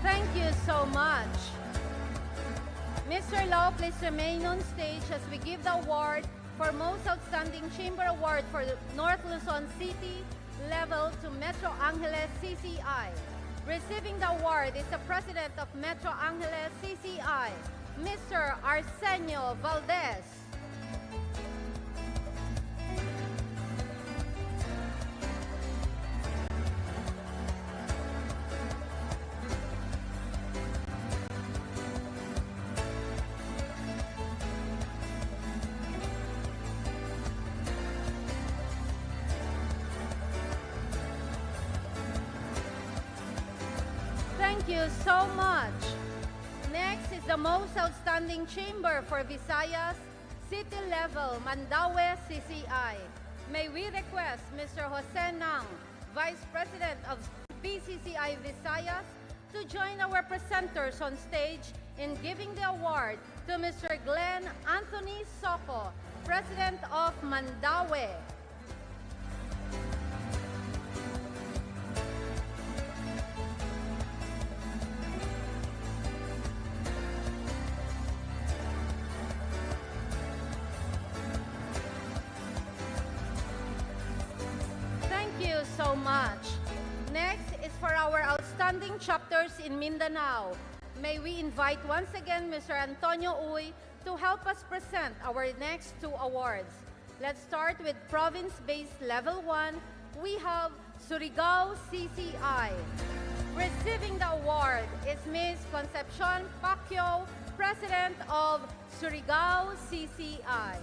Speaker 1: Thank you so much. Mr. Lau, please remain on stage as we give the award for Most Outstanding Chamber Award for the North Luzon City level to Metro Angeles CCI. Receiving the award is the President of Metro Angeles CCI, Mr. Arsenio Valdez. Thank you so much. Next is the Most Outstanding Chamber for Visayas City Level, Mandaue CCI. May we request Mr. Jose Nang, Vice President of PCCI Visayas, to join our presenters on stage in giving the award to Mr. Glenn Anthony Soco, President of Mandaue. So much. Next is for our outstanding chapters in Mindanao. May we invite once again Mr. Antonio Uy to help us present our next two awards. Let's start with province-based level 1. We have Surigao CCI. Receiving the award is Ms. Concepcion Pacquiao, President of Surigao CCI.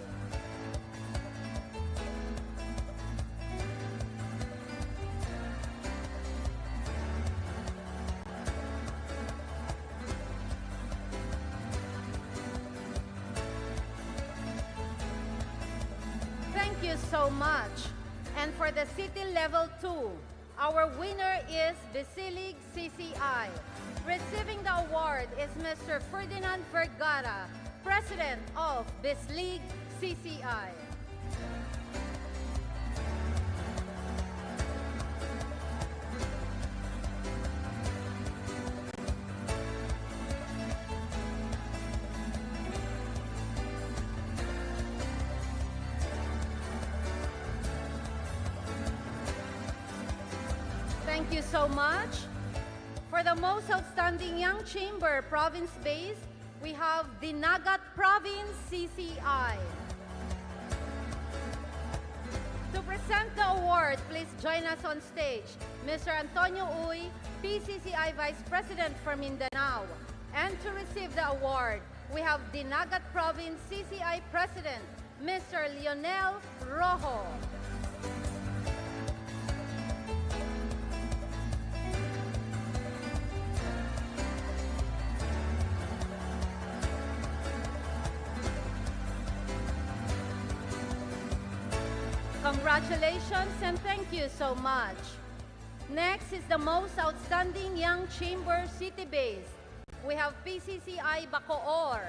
Speaker 1: Thank you so much. And for the city level 2, our winner is Bisilig CCI. Receiving the award is Mr. Ferdinand Vergara, President of Bisilig CCI. Thank you so much. For the most outstanding young chamber province-based, we have Dinagat Province CCI. To present the award, please join us on stage, Mr. Antonio Uy, PCCI Vice President for Mindanao. And to receive the award, we have Dinagat Province CCI President, Mr. Lionel Rojo. Congratulations and thank you so much. Next is the most outstanding young chamber city-based. We have PCCI Bacoor.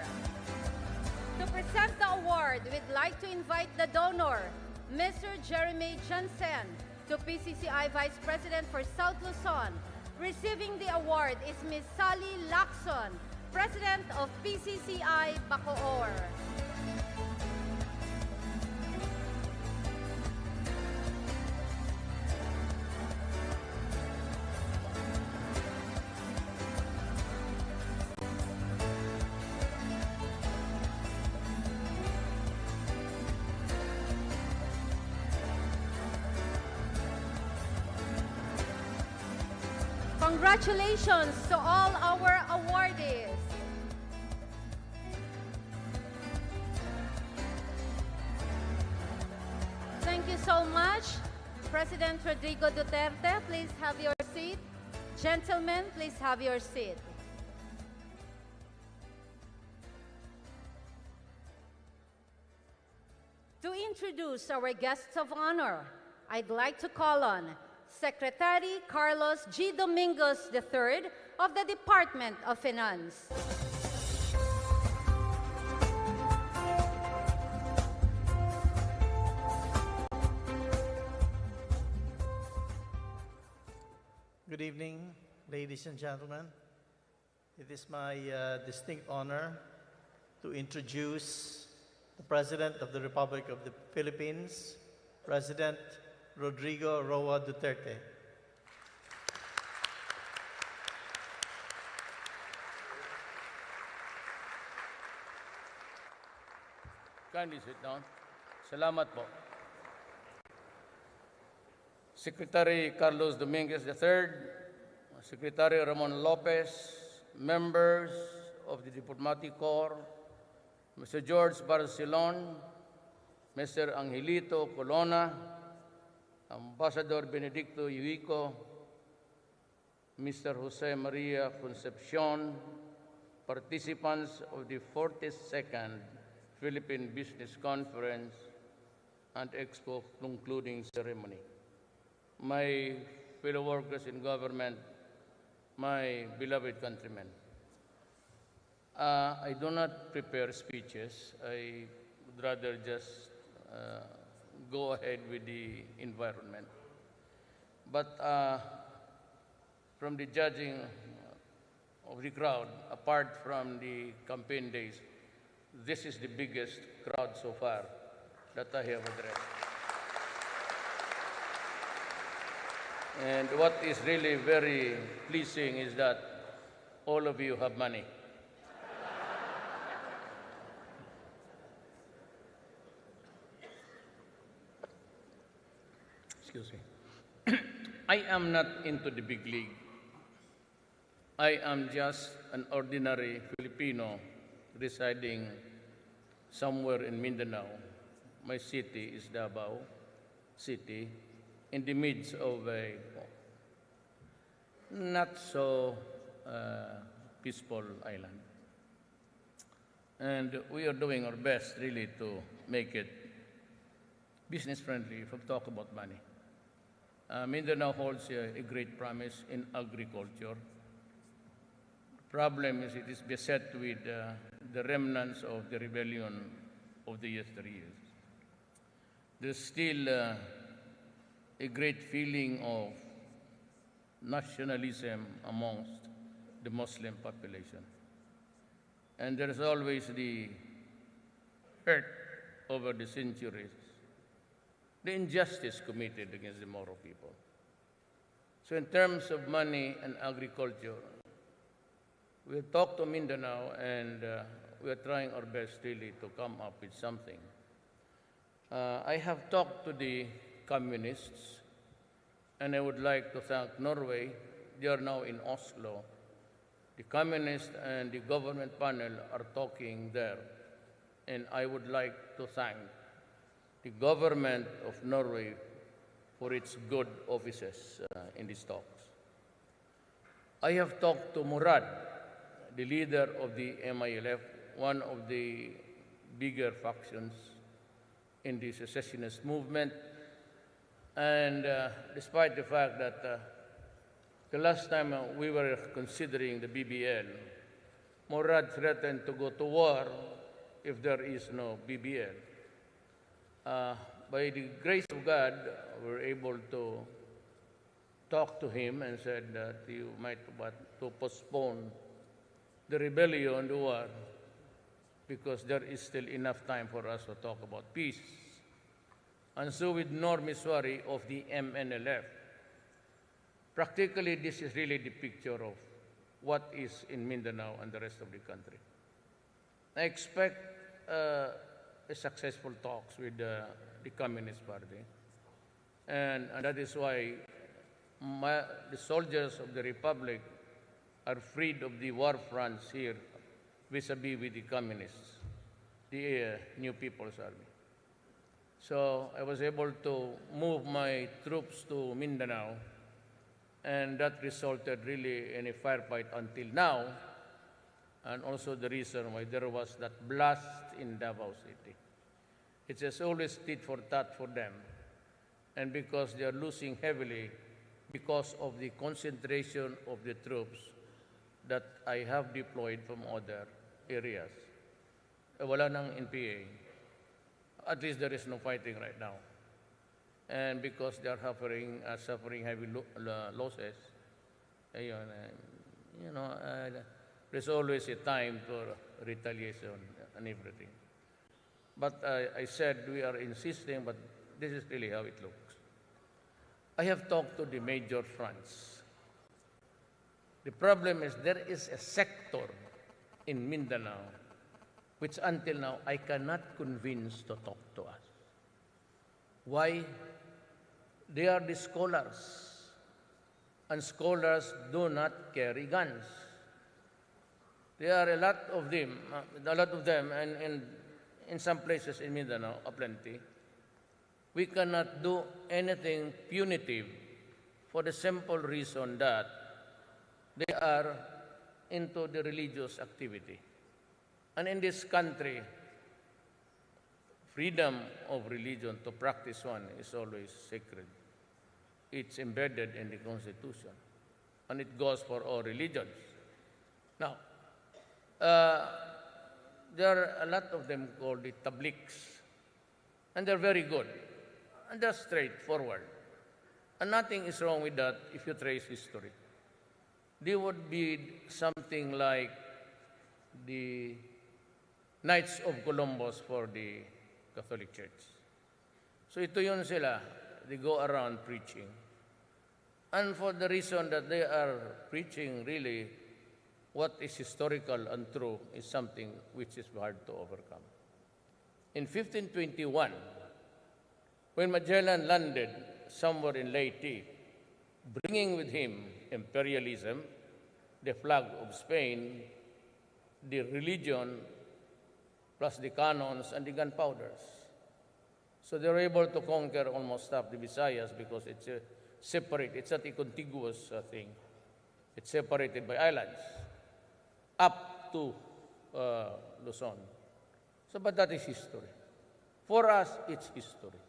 Speaker 1: To present the award, we'd like to invite the donor,
Speaker 9: Mr. Jeremy Jansen, to PCCI Vice President for South Luzon. Receiving the award is Ms. Sally Lacson, President of PCCI Bacoor. Congratulations to all our awardees. Thank you so much. President Rodrigo Duterte, please have your seat. Gentlemen, please have your seat. To introduce our guests of honor, I'd like to call on Secretary Carlos G. Domingos III of the Department of Finance.
Speaker 10: Good evening, ladies and gentlemen. It is my distinct honor to introduce the President of the Republic of the Philippines, President Rodrigo Roa Duterte.
Speaker 7: Kindly sit down. Salamat po. Secretary Carlos Dominguez III, Secretary Ramon Lopez, members of the Diplomatic Corps, Mr. George Barcelon, Mr. Angelito Colonna, Ambassador Benedicto Yuico, Mr. Jose Maria Concepcion, participants of the 42nd Philippine Business Conference and Expo concluding ceremony. My fellow workers in government, my beloved countrymen, I do not prepare speeches. I would rather just go ahead with the environment. But from the judging of the crowd, apart from the campaign days, this is the biggest crowd so far that I have addressed. And what is really very pleasing is that all of you have money. Excuse me. I am not into the big league. I am just an ordinary Filipino residing somewhere in Mindanao. My city is Davao City, in the midst of a not so peaceful island. And we are doing our best really to make it business friendly if we talk about money. Mindanao holds a great promise in agriculture. The problem is it is beset with the remnants of the rebellion of the yesteryears. There's still a great feeling of nationalism amongst the Muslim population. And there is always the hurt over the centuries, the injustice committed against the Moro people. So in terms of money and agriculture, we talked to Mindanao and we are trying our best really to come up with something. I have talked to the communists, and I would like to thank Norway. They are now in Oslo. The communist and the government panel are talking there, and I would like to thank the government of Norway for its good offices in these talks. I have talked to Murad, the leader of the MILF, one of the bigger factions in the secessionist movement. And despite the fact that the last time we were considering the BBL, Murad threatened to go to war if there is no BBL. by the grace of God, we're able to talk to him and said that you might want to postpone the rebellion, the war, because there is still enough time for us to talk about peace. And so with Norm Miswari of the MNLF, practically this is really the picture of what is in Mindanao and the rest of the country. I expect a successful talks with the Communist Party. And that is why the soldiers of the Republic are freed of the war fronts here vis-a-vis with the Communists, the New People's Army. So I was able to move my troops to Mindanao, and that resulted really in a firefight until now, and also the reason why there was that blast in Davao City. It has always tit for tat for them, and because they are losing heavily because of the concentration of the troops that I have deployed from other areas. Wala nang NPA. At least there is no fighting right now. And because they are suffering heavy losses, ayun, there's always a time for retaliation and everything. But I said we are insisting, but this is really how it looks. I have talked to the major fronts. The problem is there is a sector in Mindanao which until now I cannot convince to talk to us. Why? They are the scholars, and scholars do not carry guns. There are a lot of them, and in some places in Mindanao, plenty. We cannot do anything punitive for the simple reason that they are into the religious activity. And in this country, freedom of religion to practice one is always sacred. It's embedded in the Constitution, and it goes for all religions. Now, there are a lot of them called the tabliks, and they're very good, and they're straightforward. And nothing is wrong with that if you trace history. They would be something like the Knights of Columbus for the Catholic Church. So ito yun sila, they go around preaching. And for the reason that they are preaching really what is historical and true is something which is hard to overcome. In 1521, when Magellan landed somewhere in Leyte, bringing with him imperialism, the flag of Spain, the religion, plus the cannons and the gunpowders. So they were able to conquer almost half the Visayas because it's separate. It's not a contiguous thing. It's separated by islands up to Luzon. So, but that is history. For us, it's history.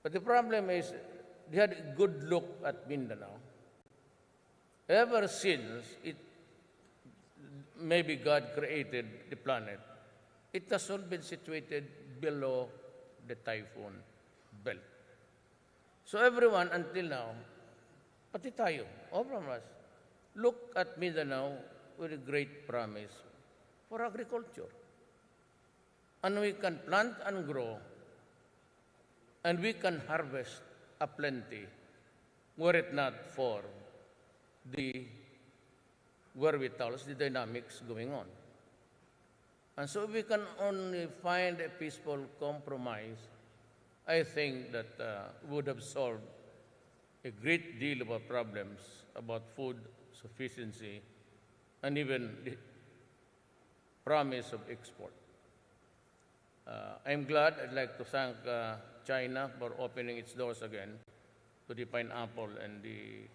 Speaker 7: But the problem is, they had a good look at Mindanao. Ever since maybe God created the planet, it has all been situated below the typhoon belt. So everyone until now, pati tayo, all from us, look at Mindanao with a great promise for agriculture. And we can plant and grow, and we can harvest aplenty, were it not for the wherewithals, the dynamics going on. And so if we can only find a peaceful compromise, I think that would have solved a great deal of our problems about food sufficiency and even the promise of export. I'm glad. I'd like to thank China for opening its doors again to the pineapple and the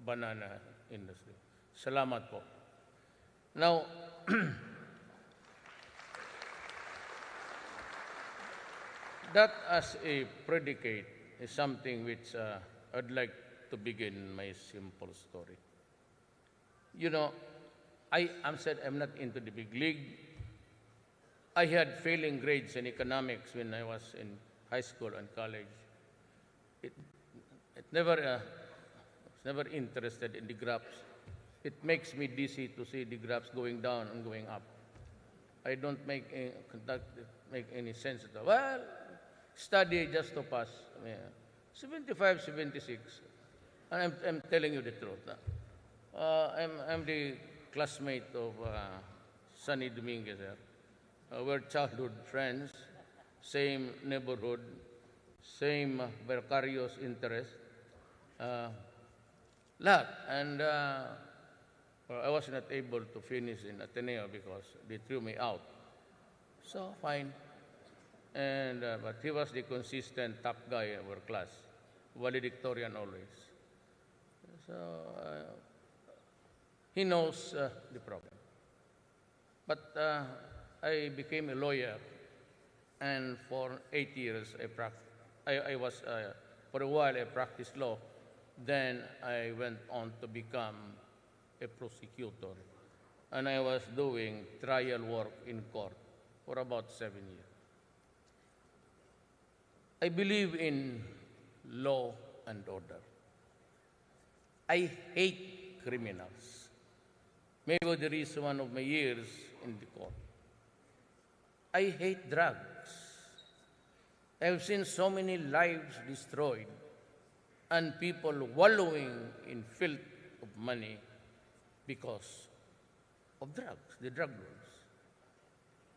Speaker 7: banana industry. Salamat po. Now, that as a predicate is something which I'd like to begin my simple story. You know, I'm said I'm not into the big league. I had failing grades in economics when I was in high school and college, it, it never, was never interested in the graphs. It makes me dizzy to see the graphs going down and going up. I don't make any sense at all. Well, study just to pass. I mean, 75, 76. And I'm telling you the truth. I'm the classmate of Sonny Dominguez. We're childhood friends, same neighborhood, same vicarious interest. Lahat. And I was not able to finish in Ateneo because they threw me out. So, fine. And, but he was the consistent top guy in our class, valedictorian always. So, he knows the problem. But I became a lawyer, and for 8 years I was, for a while I practiced law. Then I went on to become a prosecutor, and I was doing trial work in court for about 7 years. I believe in law and order. I hate criminals. Maybe there is one of my years in the court. I hate drugs. I've seen so many lives destroyed and people wallowing in filth of money because of drugs, the drug lords.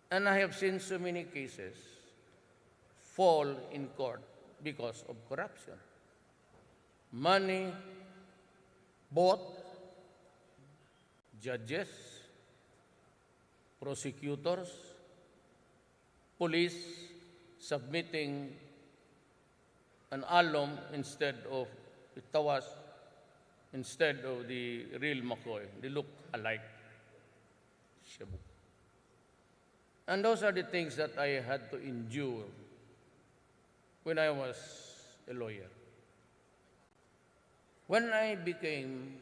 Speaker 7: And I have seen so many cases fall in court because of corruption. Money bought judges, prosecutors, police submitting an alum instead of the tawas, instead of the real McCoy. They look alike. Shabu. And those are the things that I had to endure when I was a lawyer. When I became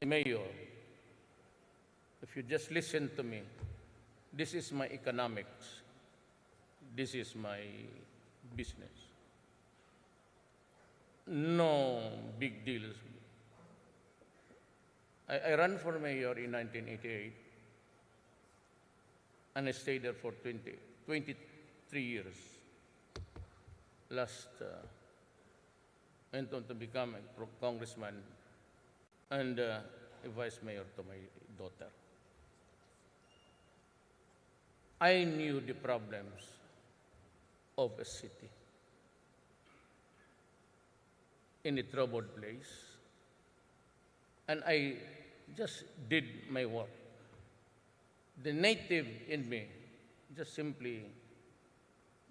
Speaker 7: a mayor, if you just listen to me, this is my economics. This is my business. No big deals. I ran for mayor in 1988, and I stayed there for 23 years. Last, went on to become a congressman and a vice mayor to my daughter. I knew the problems of a city in a troubled place, and I just did my work. The native in me just simply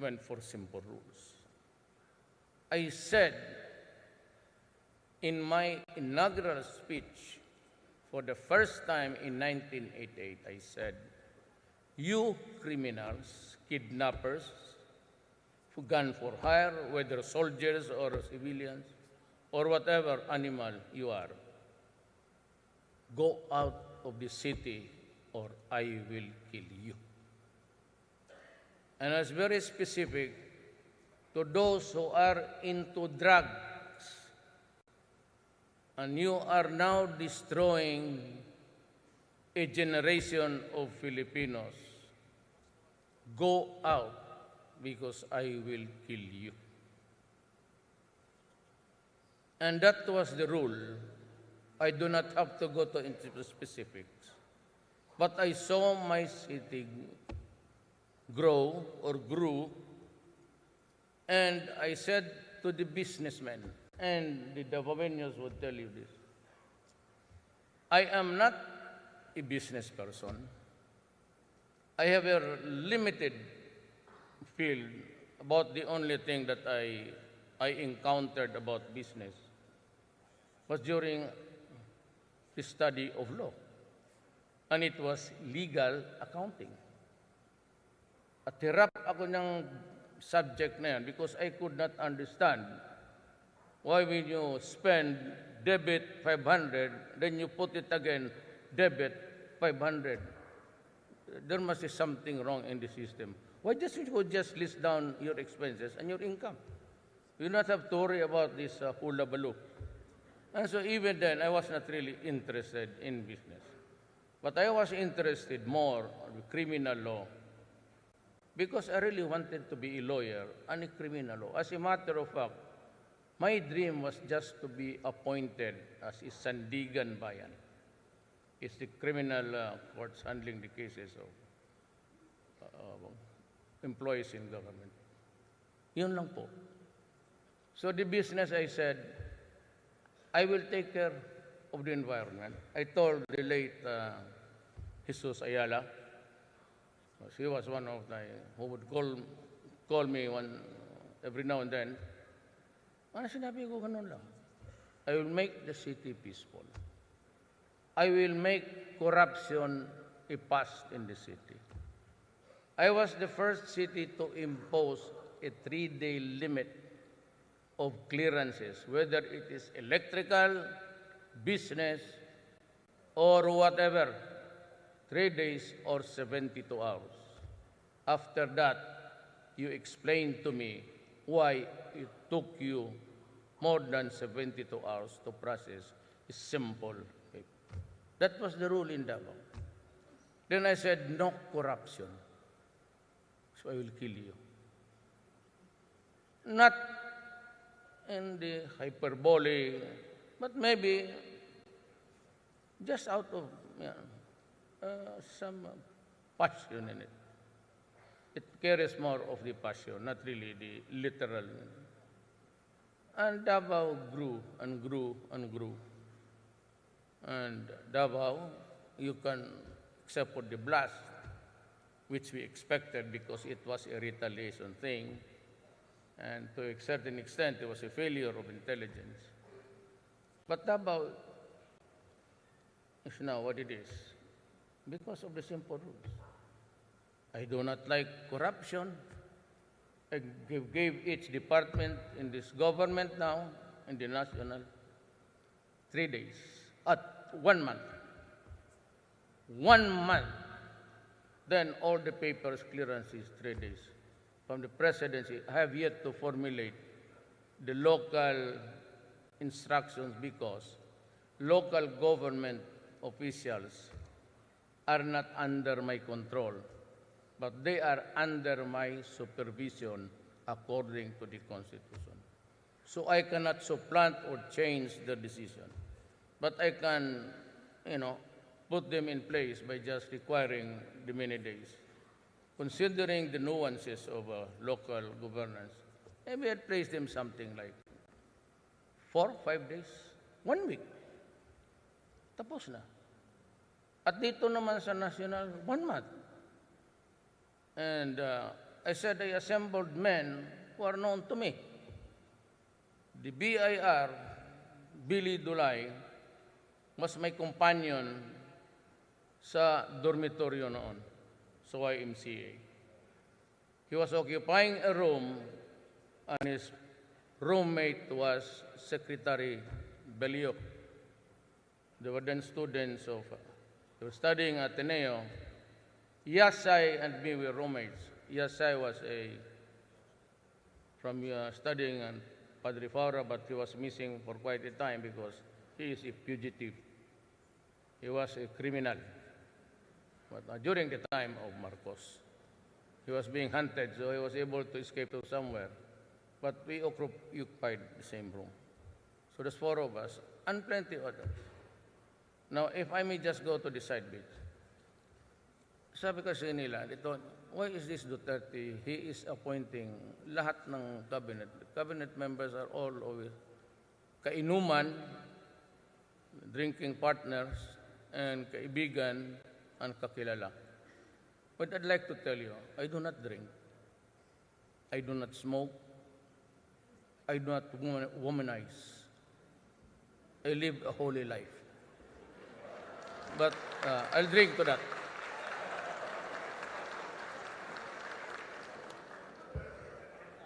Speaker 7: went for simple rules. I said in my inaugural speech for the first time in 1988, I said, "You criminals, kidnappers, who gun for hire, whether soldiers or civilians, or whatever animal you are, go out of the city or I will kill you." And I was very specific to those who are into drugs, and you are now destroying a generation of Filipinos. Go out because I will kill you. And that was the rule. I do not have to go into specifics. But I saw my city grow or grew, and I said to the businessmen, and the Davaoenos would tell you this, I am not a business person. I have a limited field. About the only thing that I encountered about business was during the study of law, and it was legal accounting. At hirap ako ng subject na yan because I could not understand why when you spend debit 500, then you put it again, debit 500. there must be something wrong in the system. Why just you just list down your expenses and your income? You don't have to worry about this hula baloo. And so even then, I was not really interested in business. But I was interested more in criminal law because I really wanted to be a lawyer and a criminal law. As a matter of fact, my dream was just to be appointed as a Sandigan Bayan. It's the criminal courts handling the cases of employees in government. Yun lang po. So the business, I said, I will take care of the environment. I told the late Jesus Ayala, she was one of the, who would call me every now and then. Ano sinabi ko ganun lang? I will make the city peaceful. I will make corruption a past in the city. I was the first city to impose a 3-day limit of clearances, whether it is electrical, business, or whatever, 3 days or 72 hours. After that, you explained to me why it took you more than 72 hours to process a simple paper. That was the rule in Davao. Then I said, no corruption. So I will kill you. Not in the hyperbole, but maybe just out of some passion in it. It carries more of the passion, not really the literal. And Davao grew and grew and grew. And Davao, you can, except for the blast, which we expected because it was a retaliation thing, and to a certain extent it was a failure of intelligence. But Davao is now what it is because of the simple rules. I do not like corruption. I gave each department in this government now, in the national, 3 days, 1 month. 1 month. Then all the papers clearances, 3 days. From the presidency, I have yet to formulate the local instructions because local government officials are not under my control, but they are under my supervision according to the Constitution. So I cannot supplant or change the decision, but I can, put them in place by just requiring the many days. Considering the nuances of local governance, maybe I'd place them something like 4, 5 days, 1 week. Tapos na. At dito naman sa national, 1 month. And I said I assembled men who are known to me. The BIR, Billy Dulay, was my companion sa dormitoryo noon, sa YMCA. He was occupying a room and his roommate was Secretary Beliok. They were then students they were studying at Ateneo. Yasay and me were roommates. Yasay was from studying at Padre Faura, but he was missing for quite a time because he is a fugitive. He was a criminal. But during the time of Marcos, he was being hunted, so he was able to escape to somewhere. But we occupied the same room. So there's 4 of us, and plenty others. Now, if I may just go to the side bit. Sabi kasi nila, why is this Duterte? He is appointing lahat ng cabinet. The cabinet members are all always kainuman, drinking partners, and kaibigan, and kakilala. But I'd like to tell you, I do not drink. I do not smoke. I do not womanize. I live a holy life. But I'll drink to that.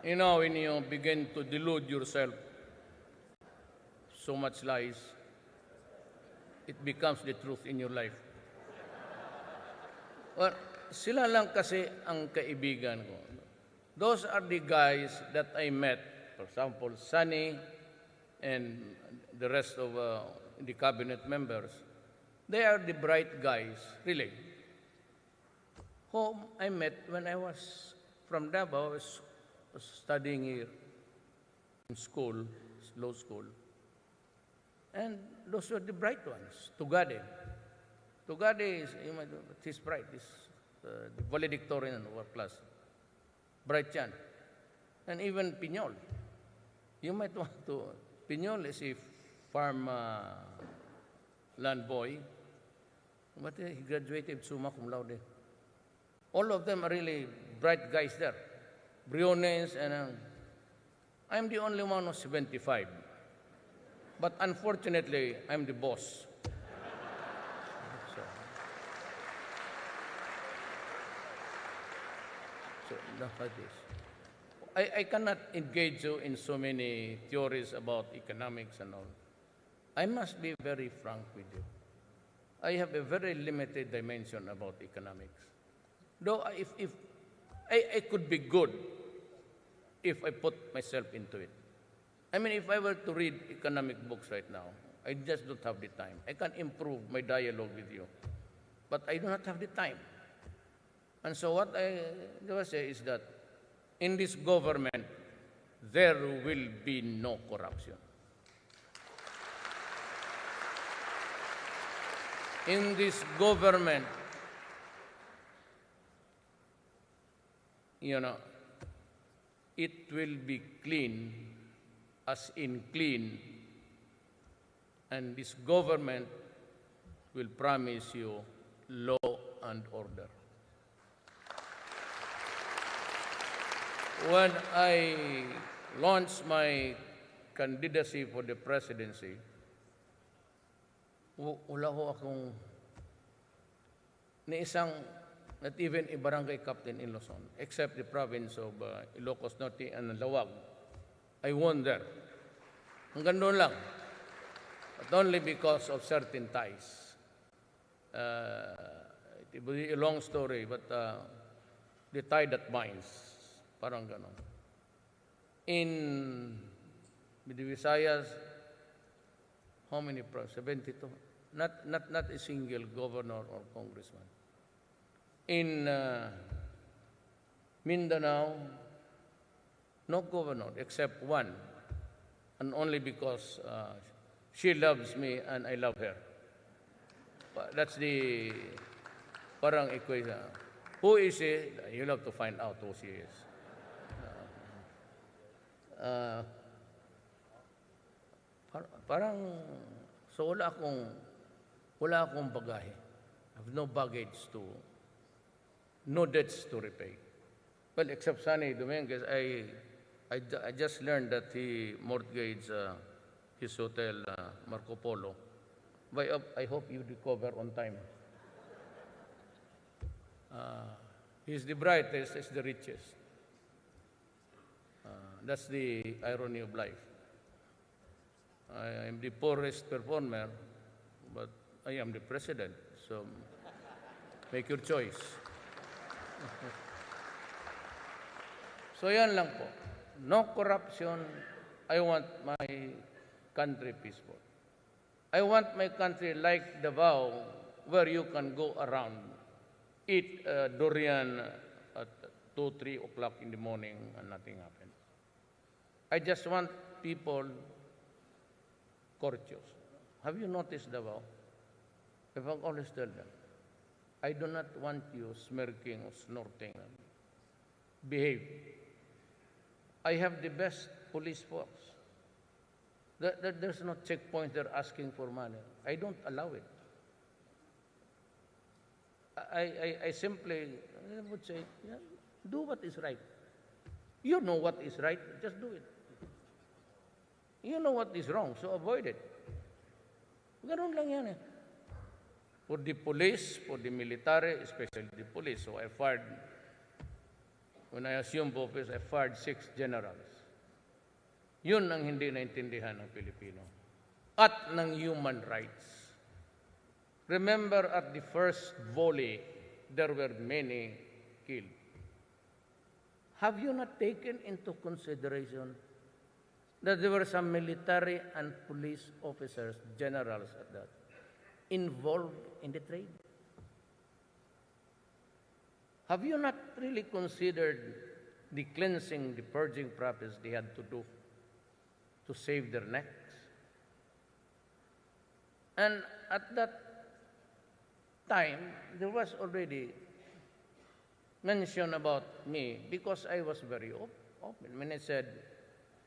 Speaker 7: When you begin to delude yourself, so much lies, it becomes the truth in your life. Well, sila lang kasi ang kaibigan ko. Those are the guys that I met. For example, Sunny and the rest of the cabinet members. They are the bright guys, really, whom I met when I was from Davao. I was studying here in school, law school. And those were the bright ones. Tugade. Tugade is, he's bright. He's the valedictorian of our class. Bright yan. And even Piñol. You might want to, Piñol is a farm land boy, but he graduated summa cum laude. All of them are really bright guys there. Briones, and I'm the only one who's 75. But unfortunately, I'm the boss. So that's like this. I cannot engage you in so many theories about economics and all. I must be very frank with you. I have a very limited dimension about economics. Though if I could be good if I put myself into it. I mean, if I were to read economic books right now, I just don't have the time. I can improve my dialogue with you, but I do not have the time. And so what I will say is that in this government, there will be no corruption. In this government, it will be clean, as in clean, and this government will promise you law and order. When I launched my candidacy for the presidency, wala ho akong ni isang, not even a barangay captain in Luzon, except the province of Ilocos Norte and Lawag. I won there. Hanggang doon lang. But only because of certain ties. It will be a long story, but the tie that binds. Parang ganon. In the Visayas, how many provinces? 72. Not a single governor or congressman. In Mindanao, no governor except one, and only because she loves me and I love her. That's the parang equation. Who is she? You'll have to find out who she is. Parang, so wala akong bagahe. I have no baggage no debts to repay. Well, except Sunny Dominguez, I just learned that he mortgaged his hotel, Marco Polo. I hope you recover on time. He's the brightest, he's the richest. That's the irony of life. I am the poorest performer, but I am the president, so make your choice. So yan lang po. No corruption. I want my country peaceful. I want my country like Davao, where you can go around, eat durian at 2, 3 o'clock in the morning and nothing happens. I just want people courteous. Have you noticed, Davao? If I always tell them, I do not want you smirking or snorting. Behave. I have the best police force. There's no checkpoint they're asking for money. I don't allow it. I simply would say, yeah, do what is right. You know what is right, just do it. You know what is wrong, so avoid it. Ganun lang yan eh. For the police, for the military, especially the police. So I fired, when I assumed office, I fired 6 generals. Yun ang hindi naintindihan ng Pilipino. At ng human rights. Remember at the first volley there were many killed. Have you not taken into consideration that there were some military and police officers, generals at that, involved in the trade? Have you not really considered the cleansing, the purging process they had to do to save their necks? And at that time, there was already mention about me because I was very open. When I said,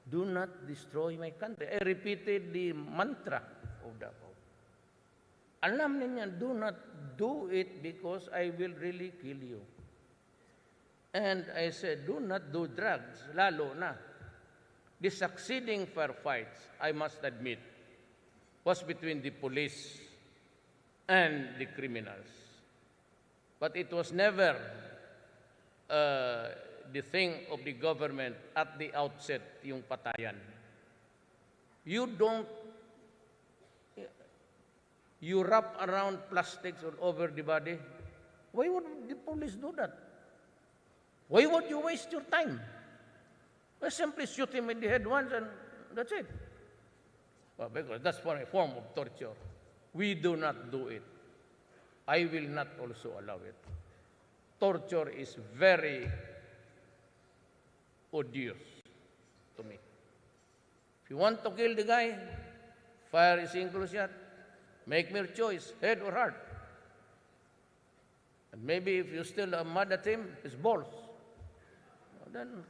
Speaker 7: do not destroy my country. I repeated the mantra of the Pope. Alam ninyo, do not do it because I will really kill you. And I said, do not do drugs, lalo na. The succeeding firefights, I must admit, was between the police and the criminals. But it was never the thing of the government at the outset, yung patayan. You wrap around plastics all over the body. Why would the police do that? Why would you waste your time? Well, simply shoot him in the head once and that's it. Well, because that's a form of torture. We do not do it. I will not also allow it. Torture is very odious to me. If you want to kill the guy, fire a single shot. Make your choice, head or heart. And maybe if you still are mad at him, his balls. Then,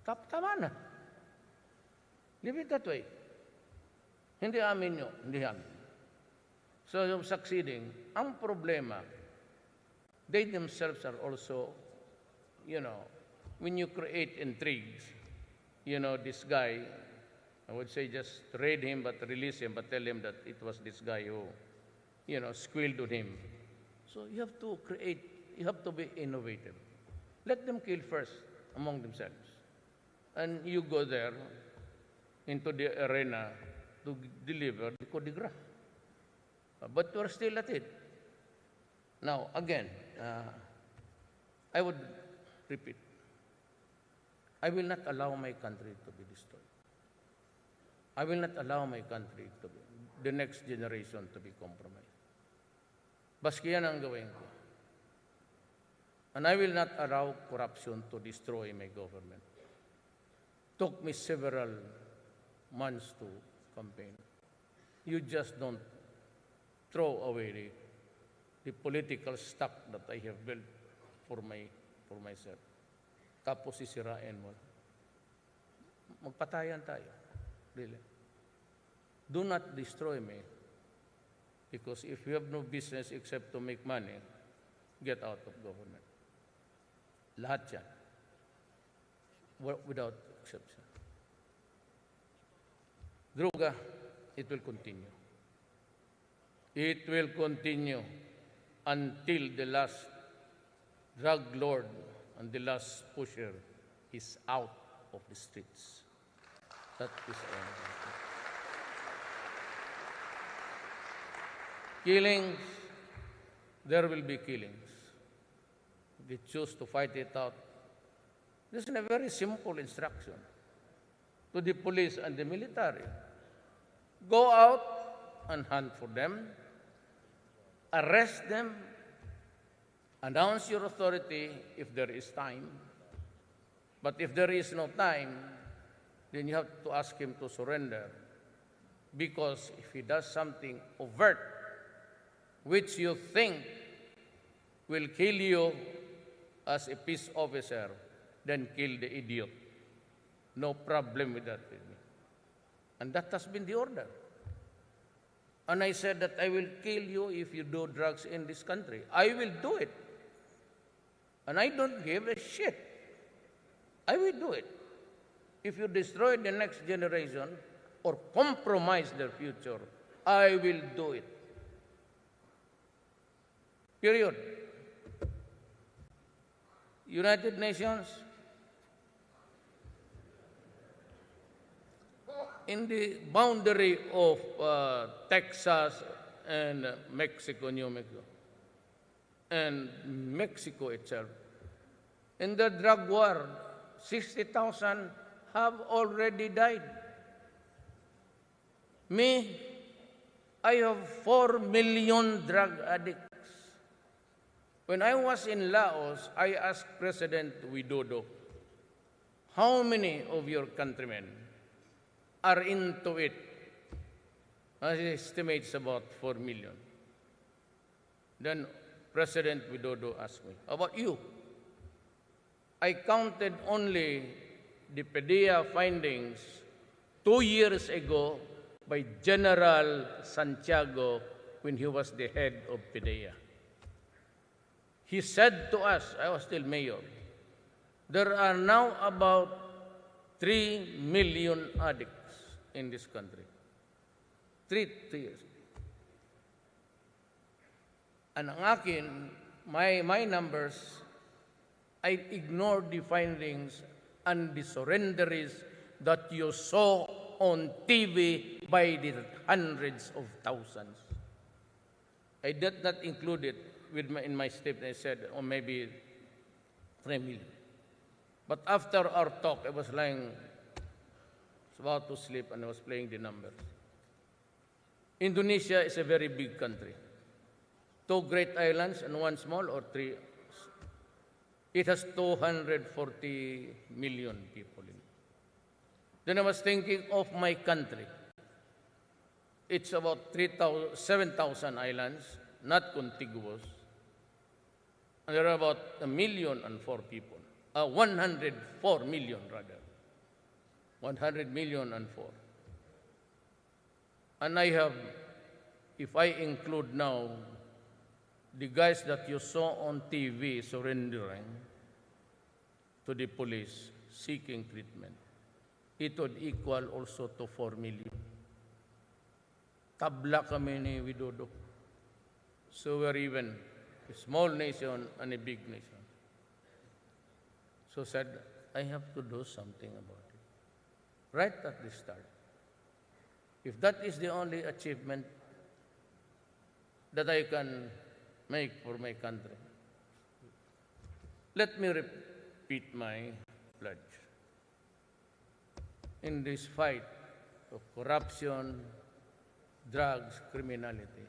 Speaker 7: tama na. Leave it that way. Hindi amin nyo, hindi amin. So, yung succeeding, ang problema, they themselves are also, when you create intrigues, this guy, I would say just raid him, but release him, but tell him that it was this guy who, squealed on him. So you have to you have to be innovative. Let them kill first among themselves. And you go there into the arena to deliver the coup de grace. But we're still at it. Now, again, I would repeat, I will not allow my country to be destroyed. I will not allow my country to be, the next generation to be compromised. Baski yan ang gawin ko. And I will not allow corruption to destroy my government. Took me several months to campaign. You just don't throw away the political stock that I have built for myself. Tapos sisirain mo. Magpatayan tayo. Really. Do not destroy me. Because if you have no business except to make money, get out of government. Lahat yan. Without exception. Droga, it will continue. It will continue until the last drug lord and the last pusher is out of the streets. That is all. Killings, there will be killings. They choose to fight it out. This is a very simple instruction to the police and the military. Go out and hunt for them, arrest them, announce your authority if there is time. But if there is no time, then you have to ask him to surrender. Because if he does something overt, which you think will kill you as a peace officer, then kill the idiot. No problem with that with me. And that has been the order. And I said that I will kill you if you do drugs in this country. I will do it. And I don't give a shit. I will do it. If you destroy the next generation or compromise their future, I will do it. Period. United Nations, in the boundary of Texas and Mexico, New Mexico, and Mexico itself. In the drug war, 60,000 have already died. Me, I have 4 million drug addicts. When I was in Laos, I asked President Widodo, how many of your countrymen are into it? He estimates about 4 million. Then President Widodo asked me, how about you? I counted only the PDEA findings 2 years ago by General Santiago when he was the head of PDEA. He said to us, I was still mayor, there are now about 3 million addicts in this country. 3 years. And ang akin, my numbers, I ignored the findings and the surrenderies that you saw on TV by the hundreds of thousands. I did not include it in my statement. I said, or maybe 3 million. But after our talk, I was about to sleep, and I was playing the numbers. Indonesia is a very big country. 2 great islands and 1 small, or 3. It has 240 million people in it. Then I was thinking of my country. It's about 7,000 islands, not contiguous. And there are about 1,004,000 people. 104 million, rather. 100 million and 4. And I have, if I include now the guys that you saw on TV surrendering to the police, seeking treatment, it would equal also to 4 million. Tabla kami ni Widodo. So we're even a small nation and a big nation. So said, I have to do something about it. Right at the start. If that is the only achievement that I can make for my country, let me repeat my pledge. In this fight of corruption, drugs, criminality,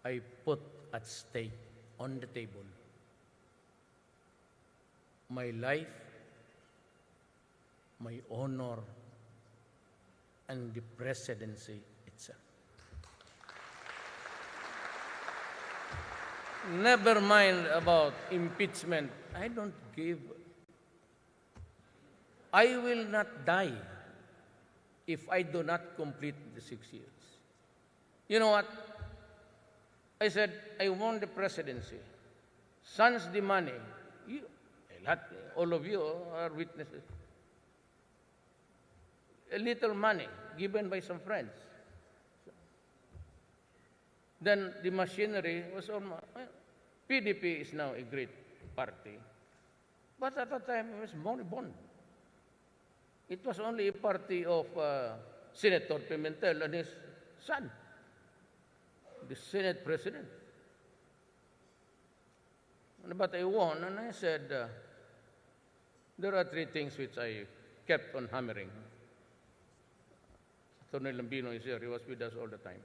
Speaker 7: I put at stake on the table my life, my honor, and the presidency itself. Never mind about impeachment. I don't give. I will not die if I do not complete the 6 years. You know what? I said, I won the presidency. Sans the money. All of you are witnesses. A little money given by some friends. Then the machinery was almost. PDP is now a great party. But at that time, it was moribund. It was only a party of Senator Pimentel and his son, the Senate President. But I won, and I said, there are 3 things which I kept on hammering. Attorney Lambino is here. He was with us all the time.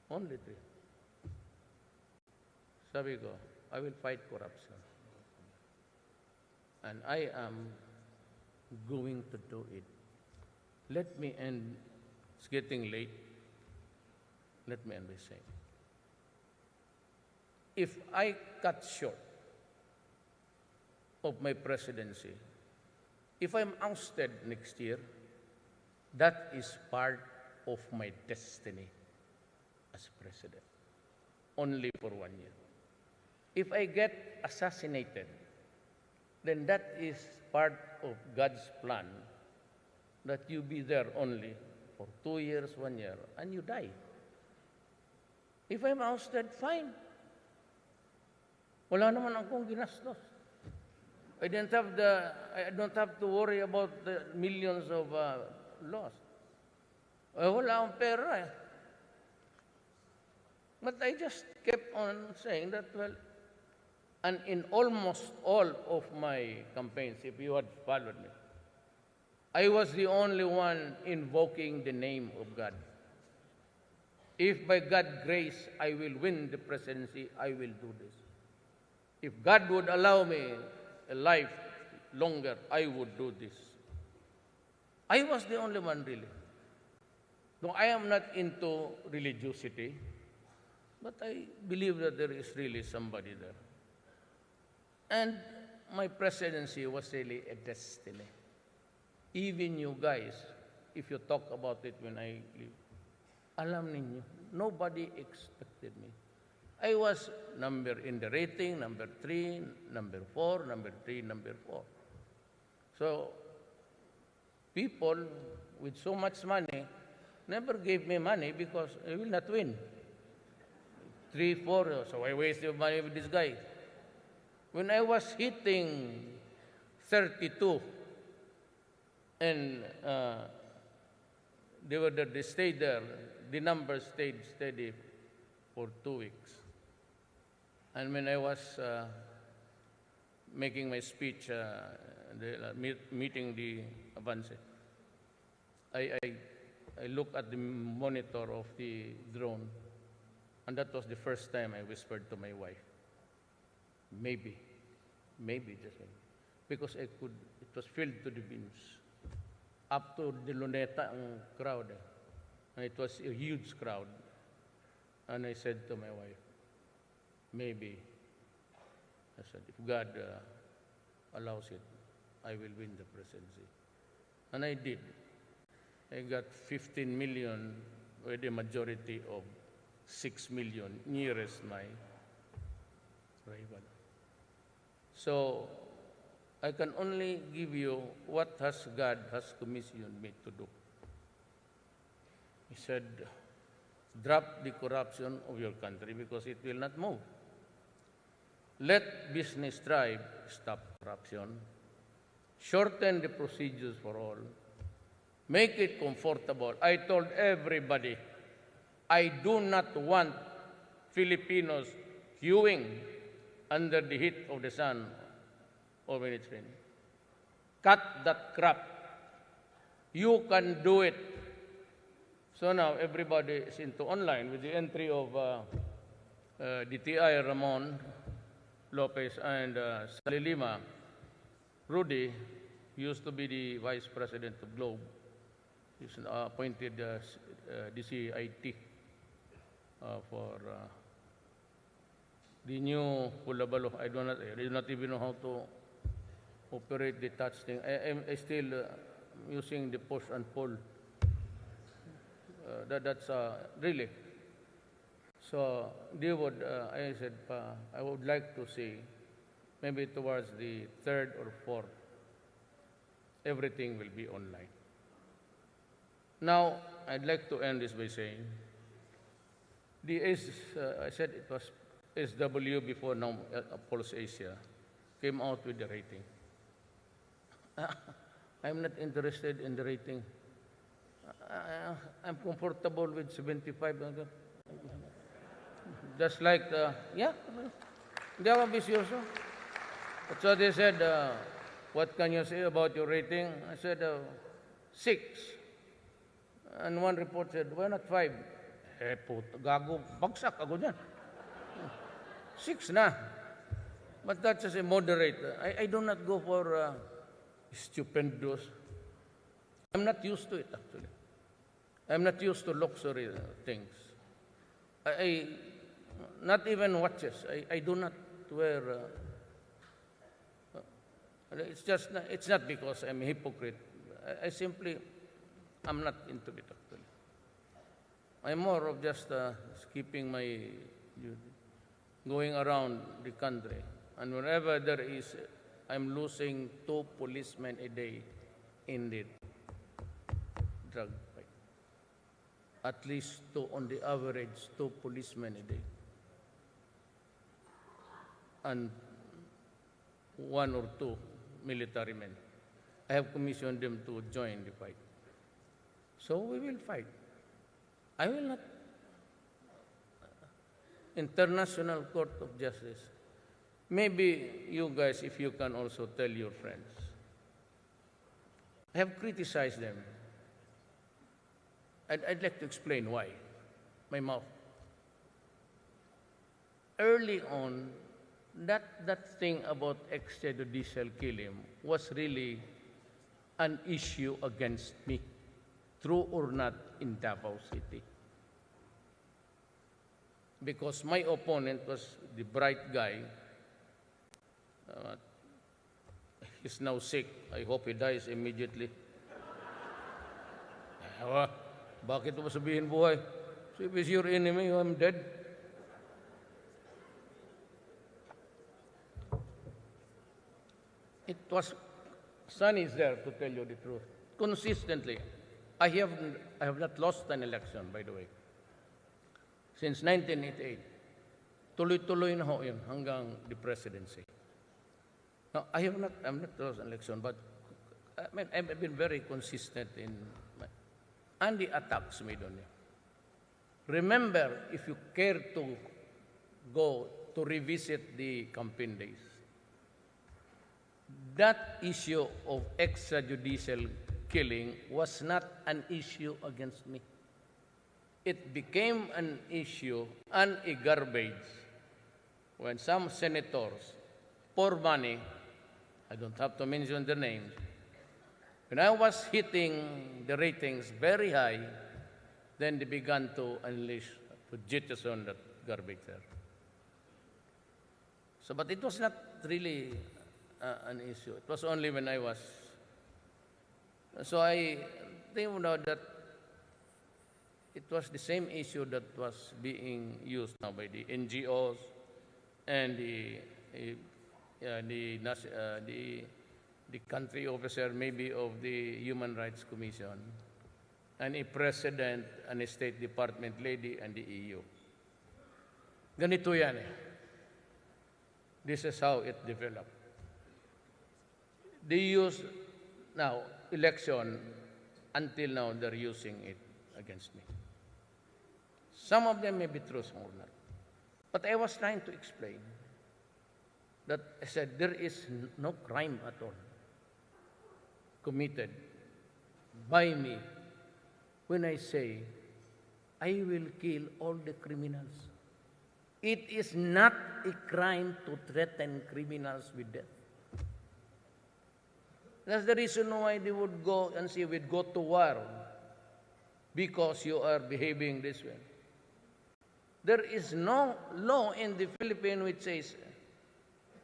Speaker 7: Only 3. Sabi ko, I will fight corruption. And I am going to do it. Let me end. It's getting late. Let me end by saying, if I cut short of my presidency, if I'm ousted next year, that is part of my destiny as president, only for 1 year. If I get assassinated, then that is part of God's plan, that you be there only for 2 years, 1 year, and you die. If I'm ousted, fine. Wala naman akong ginastos. I don't have to worry about the millions of loss. Wala akong pera eh. But I just kept on saying that, well, and in almost all of my campaigns, if you had followed me, I was the only one invoking the name of God. If by God's grace I will win the presidency, I will do this. If God would allow me a life longer, I would do this. I was the only one really. No, I am not into religiosity, but I believe that there is really somebody there. And my presidency was really a destiny. Even you guys, if you talk about it when I leave, alam ninyo, nobody expected me. I was number in the rating, number 3, number 4, number 3, number 4. So, people with so much money never gave me money because I will not win. 3, 4, so I wasted money with this guy. When I was hitting 32, and they stayed there, the numbers stayed steady for 2 weeks. And when I was making my speech, meeting the Avance, I looked at the monitor of the drone, and that was the first time I whispered to my wife, maybe just maybe, because it was filled to the bins. Up to the Luneta ang crowd. And it was a huge crowd. And I said to my wife, maybe, I said, if God allows it, I will win the presidency. And I did. I got 15 million with a majority of 6 million nearest my rival. So, I can only give you what God has commissioned me to do. He said, drop the corruption of your country because it will not move. Let business thrive, stop corruption. Shorten the procedures for all. Make it comfortable. I told everybody, I do not want Filipinos queuing under the heat of the sun or when it's raining. Cut that crap. You can do it. So now everybody is into online with the entry of DTI Ramon Lopez and Sally Lima. Rudy used to be the vice president of Globe. He's appointed DCIT for the new Kulabalo. I do not even know how to operate the touch thing. I still using the push and pull. That's really. So they would, I said, I would like to see maybe towards the 3rd or 4th, everything will be online. Now, I'd like to end this by saying, I said it was SW before now, Pulse Asia, came out with the rating. I'm not interested in the rating. I'm comfortable with 75. Just like, hindi ako ambisyoso. So they said, what can you say about your rating? I said, 6. And one report said, why not 5? Puto, gago, bagsak ako dyan. 6 na. But that's just a moderate. I do not go for stupendous. I'm not used to it, actually. I'm not used to luxury things. Not even watches. I do not wear. It's not because I'm a hypocrite. I simply, I'm not into it, actually. I'm more of just keeping my, going around the country. And whenever there is, I'm losing 2 policemen a day in the drug fight. At least 2, on the average, 2 policemen a day. And 1 or 2 military men. I have commissioned them to join the fight. So we will fight. I will not. International Court of Justice. Maybe you guys, if you can also tell your friends. I have criticized them. I'd like to explain why. My mouth. Early on, that thing about extrajudicial killing was really an issue against me, true or not, in Davao City. Because my opponent was the bright guy. He's now sick. I hope he dies immediately. Bakit mo sabihin buhay? So if he's your enemy, I'm dead. It was, Sunny is there to tell you the truth. Consistently, I have not lost an election, by the way. Since 1988, tuloy-tuloy na ho yun hanggang the presidency. Now, I'm not lost an election, but I mean, I've been very consistent in and the attacks made on you. Remember, if you care to go to revisit the campaign days, that issue of extrajudicial killing was not an issue against me. It became an issue and a garbage when some senators, for money, I don't have to mention their names, when I was hitting the ratings very high, then they began to unleash, to jettison that garbage there. So, but it was not really an issue. It was only when I was. So I think now that it was the same issue that was being used now by the NGOs and the country officer maybe of the Human Rights Commission, and a president and a State Department lady and the EU. Ganito yan eh. This is how it developed. They use now election, until now they're using it against me. Some of them may be true, some are not. But I was trying to explain that I said there is no crime at all committed by me when I say I will kill all the criminals. It is not a crime to threaten criminals with death. That's the reason why they would go and say we'd go to war because you are behaving this way. There is no law in the Philippines which says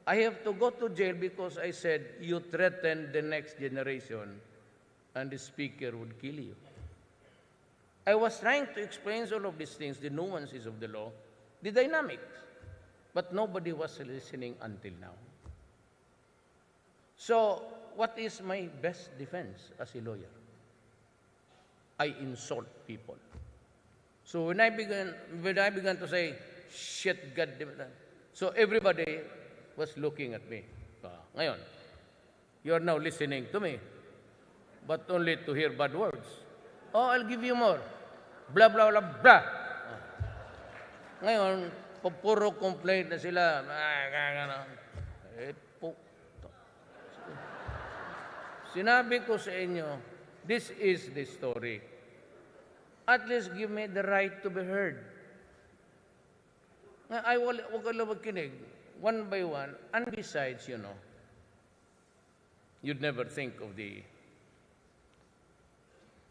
Speaker 7: I have to go to jail because I said you threaten the next generation and the speaker would kill you. I was trying to explain all of these things, the nuances of the law, the dynamics, but nobody was listening until now. So, what is my best defense as a lawyer? I insult people. So when I began to say, shit, God damn it, so everybody was looking at me. Ngayon, you are now listening to me, but only to hear bad words. Oh, I'll give you more. Blah, blah, blah, blah. Ngayon, puro complaint na sila. Sinabi ko sa inyo, this is the story. At least give me the right to be heard. I will magkinig, one by one. And besides, you'd never think of the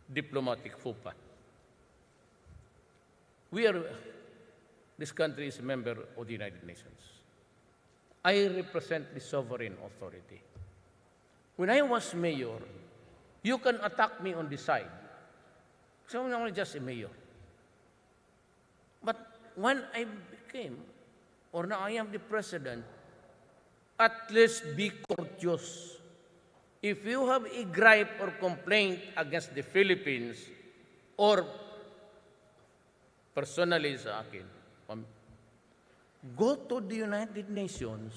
Speaker 7: diplomatic FUPA. This country is a member of the United Nations. I represent the sovereign authority. When I was mayor, you can attack me on the side. So I'm only just a mayor. But when I became, or now I am the president, at least be courteous. If you have a gripe or complaint against the Philippines, or personally sa akin, go to the United Nations,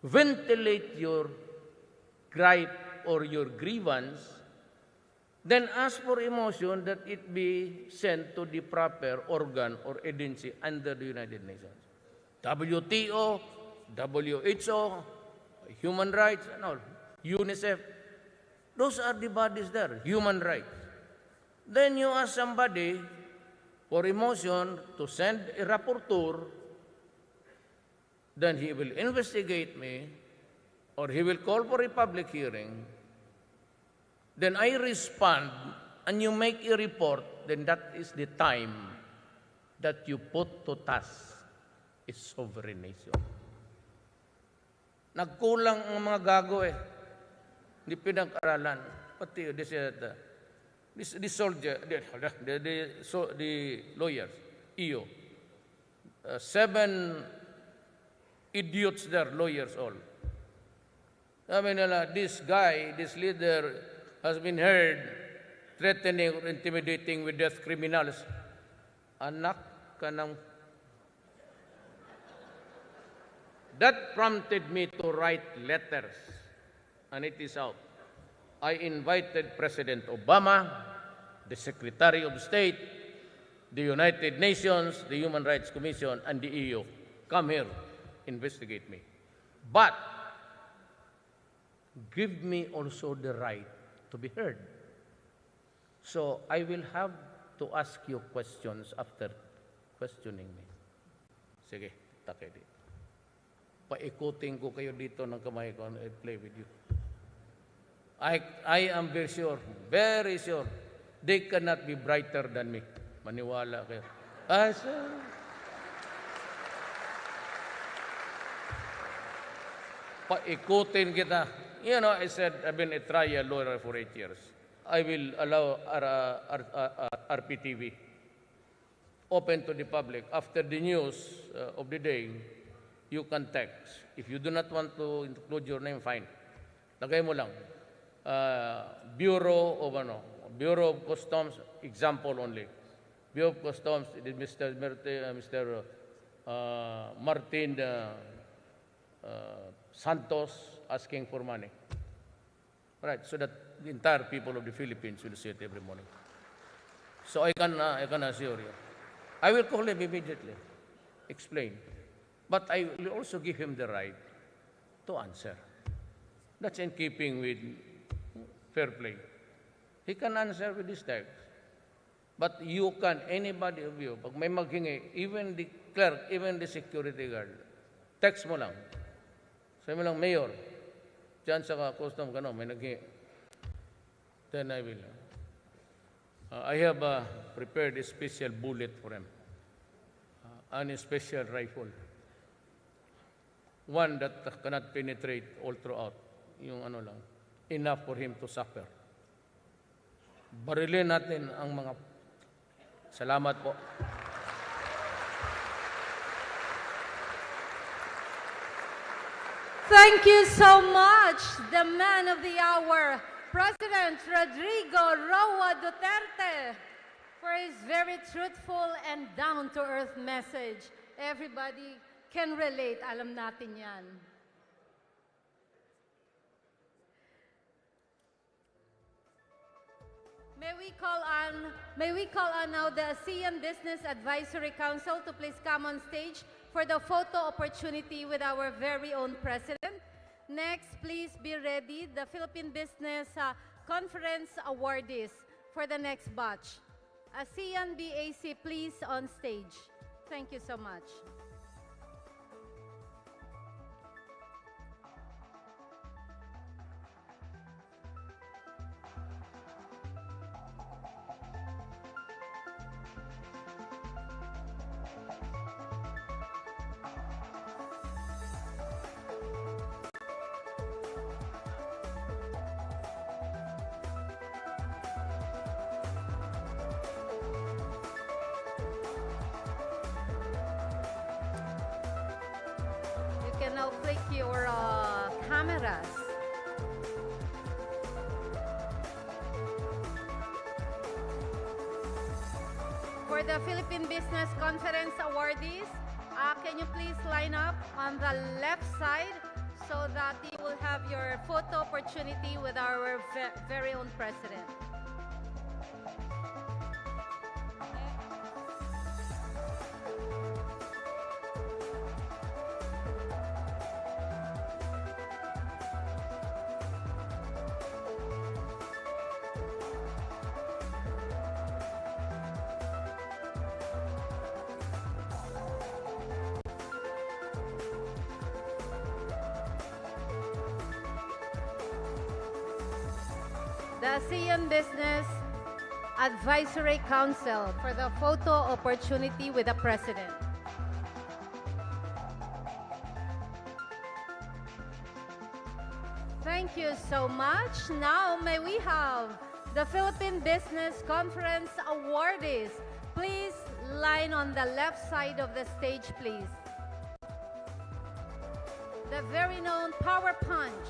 Speaker 7: ventilate your gripe or your grievance, then ask for a motion that it be sent to the proper organ or agency under the United Nations. WTO, WHO, human rights, and all, UNICEF. Those are the bodies there, human rights. Then you ask somebody for a motion to send a rapporteur, then he will investigate me, or he will call for a public hearing. Then I respond, and you make a report, then that is the time that you put to task a sovereign nation. Nagkulang ang mga gago eh. Hindi pinag-aralan. Pati the soldier, the lawyers, EO. 7 idiots there, lawyers all. Sabi nila, this guy, this leader, has been heard threatening or intimidating with death criminals. Anak ka ng... That prompted me to write letters, and it is out. I invited President Obama, the Secretary of State, the United Nations, the Human Rights Commission, and the EU. Come here, investigate me. But give me also the right to be heard. So I will have to ask you questions after questioning me. Sige, takay dito. Paikutin ko kayo dito ng kamay ko and I'll play with you. I am very sure, they cannot be brighter than me. Maniwala kayo. Paikutin kita. You know, I said, I've been a trial lawyer for 8 years. I will allow RPTV open to the public. After the news of the day, you can text. If you do not want to include your name, fine. Lagay mo lang. Bureau of Customs, example only. Bureau of Customs, Mr. Martin Santos asking for money. Right, so that the entire people of the Philippines will see it every morning. So I can assure you. I will call him immediately, explain. But I will also give him the right to answer. That's in keeping with fair play. He can answer with this text. But you can, anybody of you, pag may maghingi, even the clerk, even the security guard, text mo lang. Sabi mo lang, Mayor, dyan sa custom ka, no, may naghingi. Then I will. I have prepared a special bullet for him. And a special rifle. One that cannot penetrate all throughout. Yung ano lang. Enough for him to suffer. Barilin natin ang mga... Salamat po.
Speaker 9: Thank you so much, the man of the hour, President Rodrigo Roa Duterte, for his very truthful and down-to-earth message. Everybody can relate. Alam natin yan. May we call on now the ASEAN Business Advisory Council to please come on stage for the photo opportunity with our very own president. Next, please be ready, the Philippine Business Conference awardees for the next batch. ASEAN BAC, please on stage. Thank you so much. You can now click your cameras. For the Philippine Business Conference awardees, can you please line up on the left side so that you will have your photo opportunity with our very own president. the ASEAN Business Advisory Council for the photo opportunity with the President. Thank you so much. Now may we have the Philippine Business Conference awardees. Please line on the left side of the stage, please. The very known Power Punch.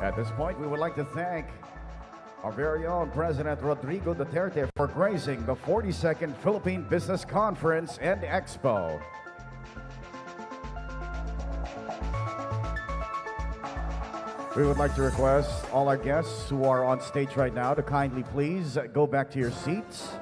Speaker 11: At this point, we would like to thank our very own President Rodrigo Duterte for gracing the 42nd Philippine Business Conference and Expo. We would like to request all our guests who are on stage right now to kindly please go back to your seats.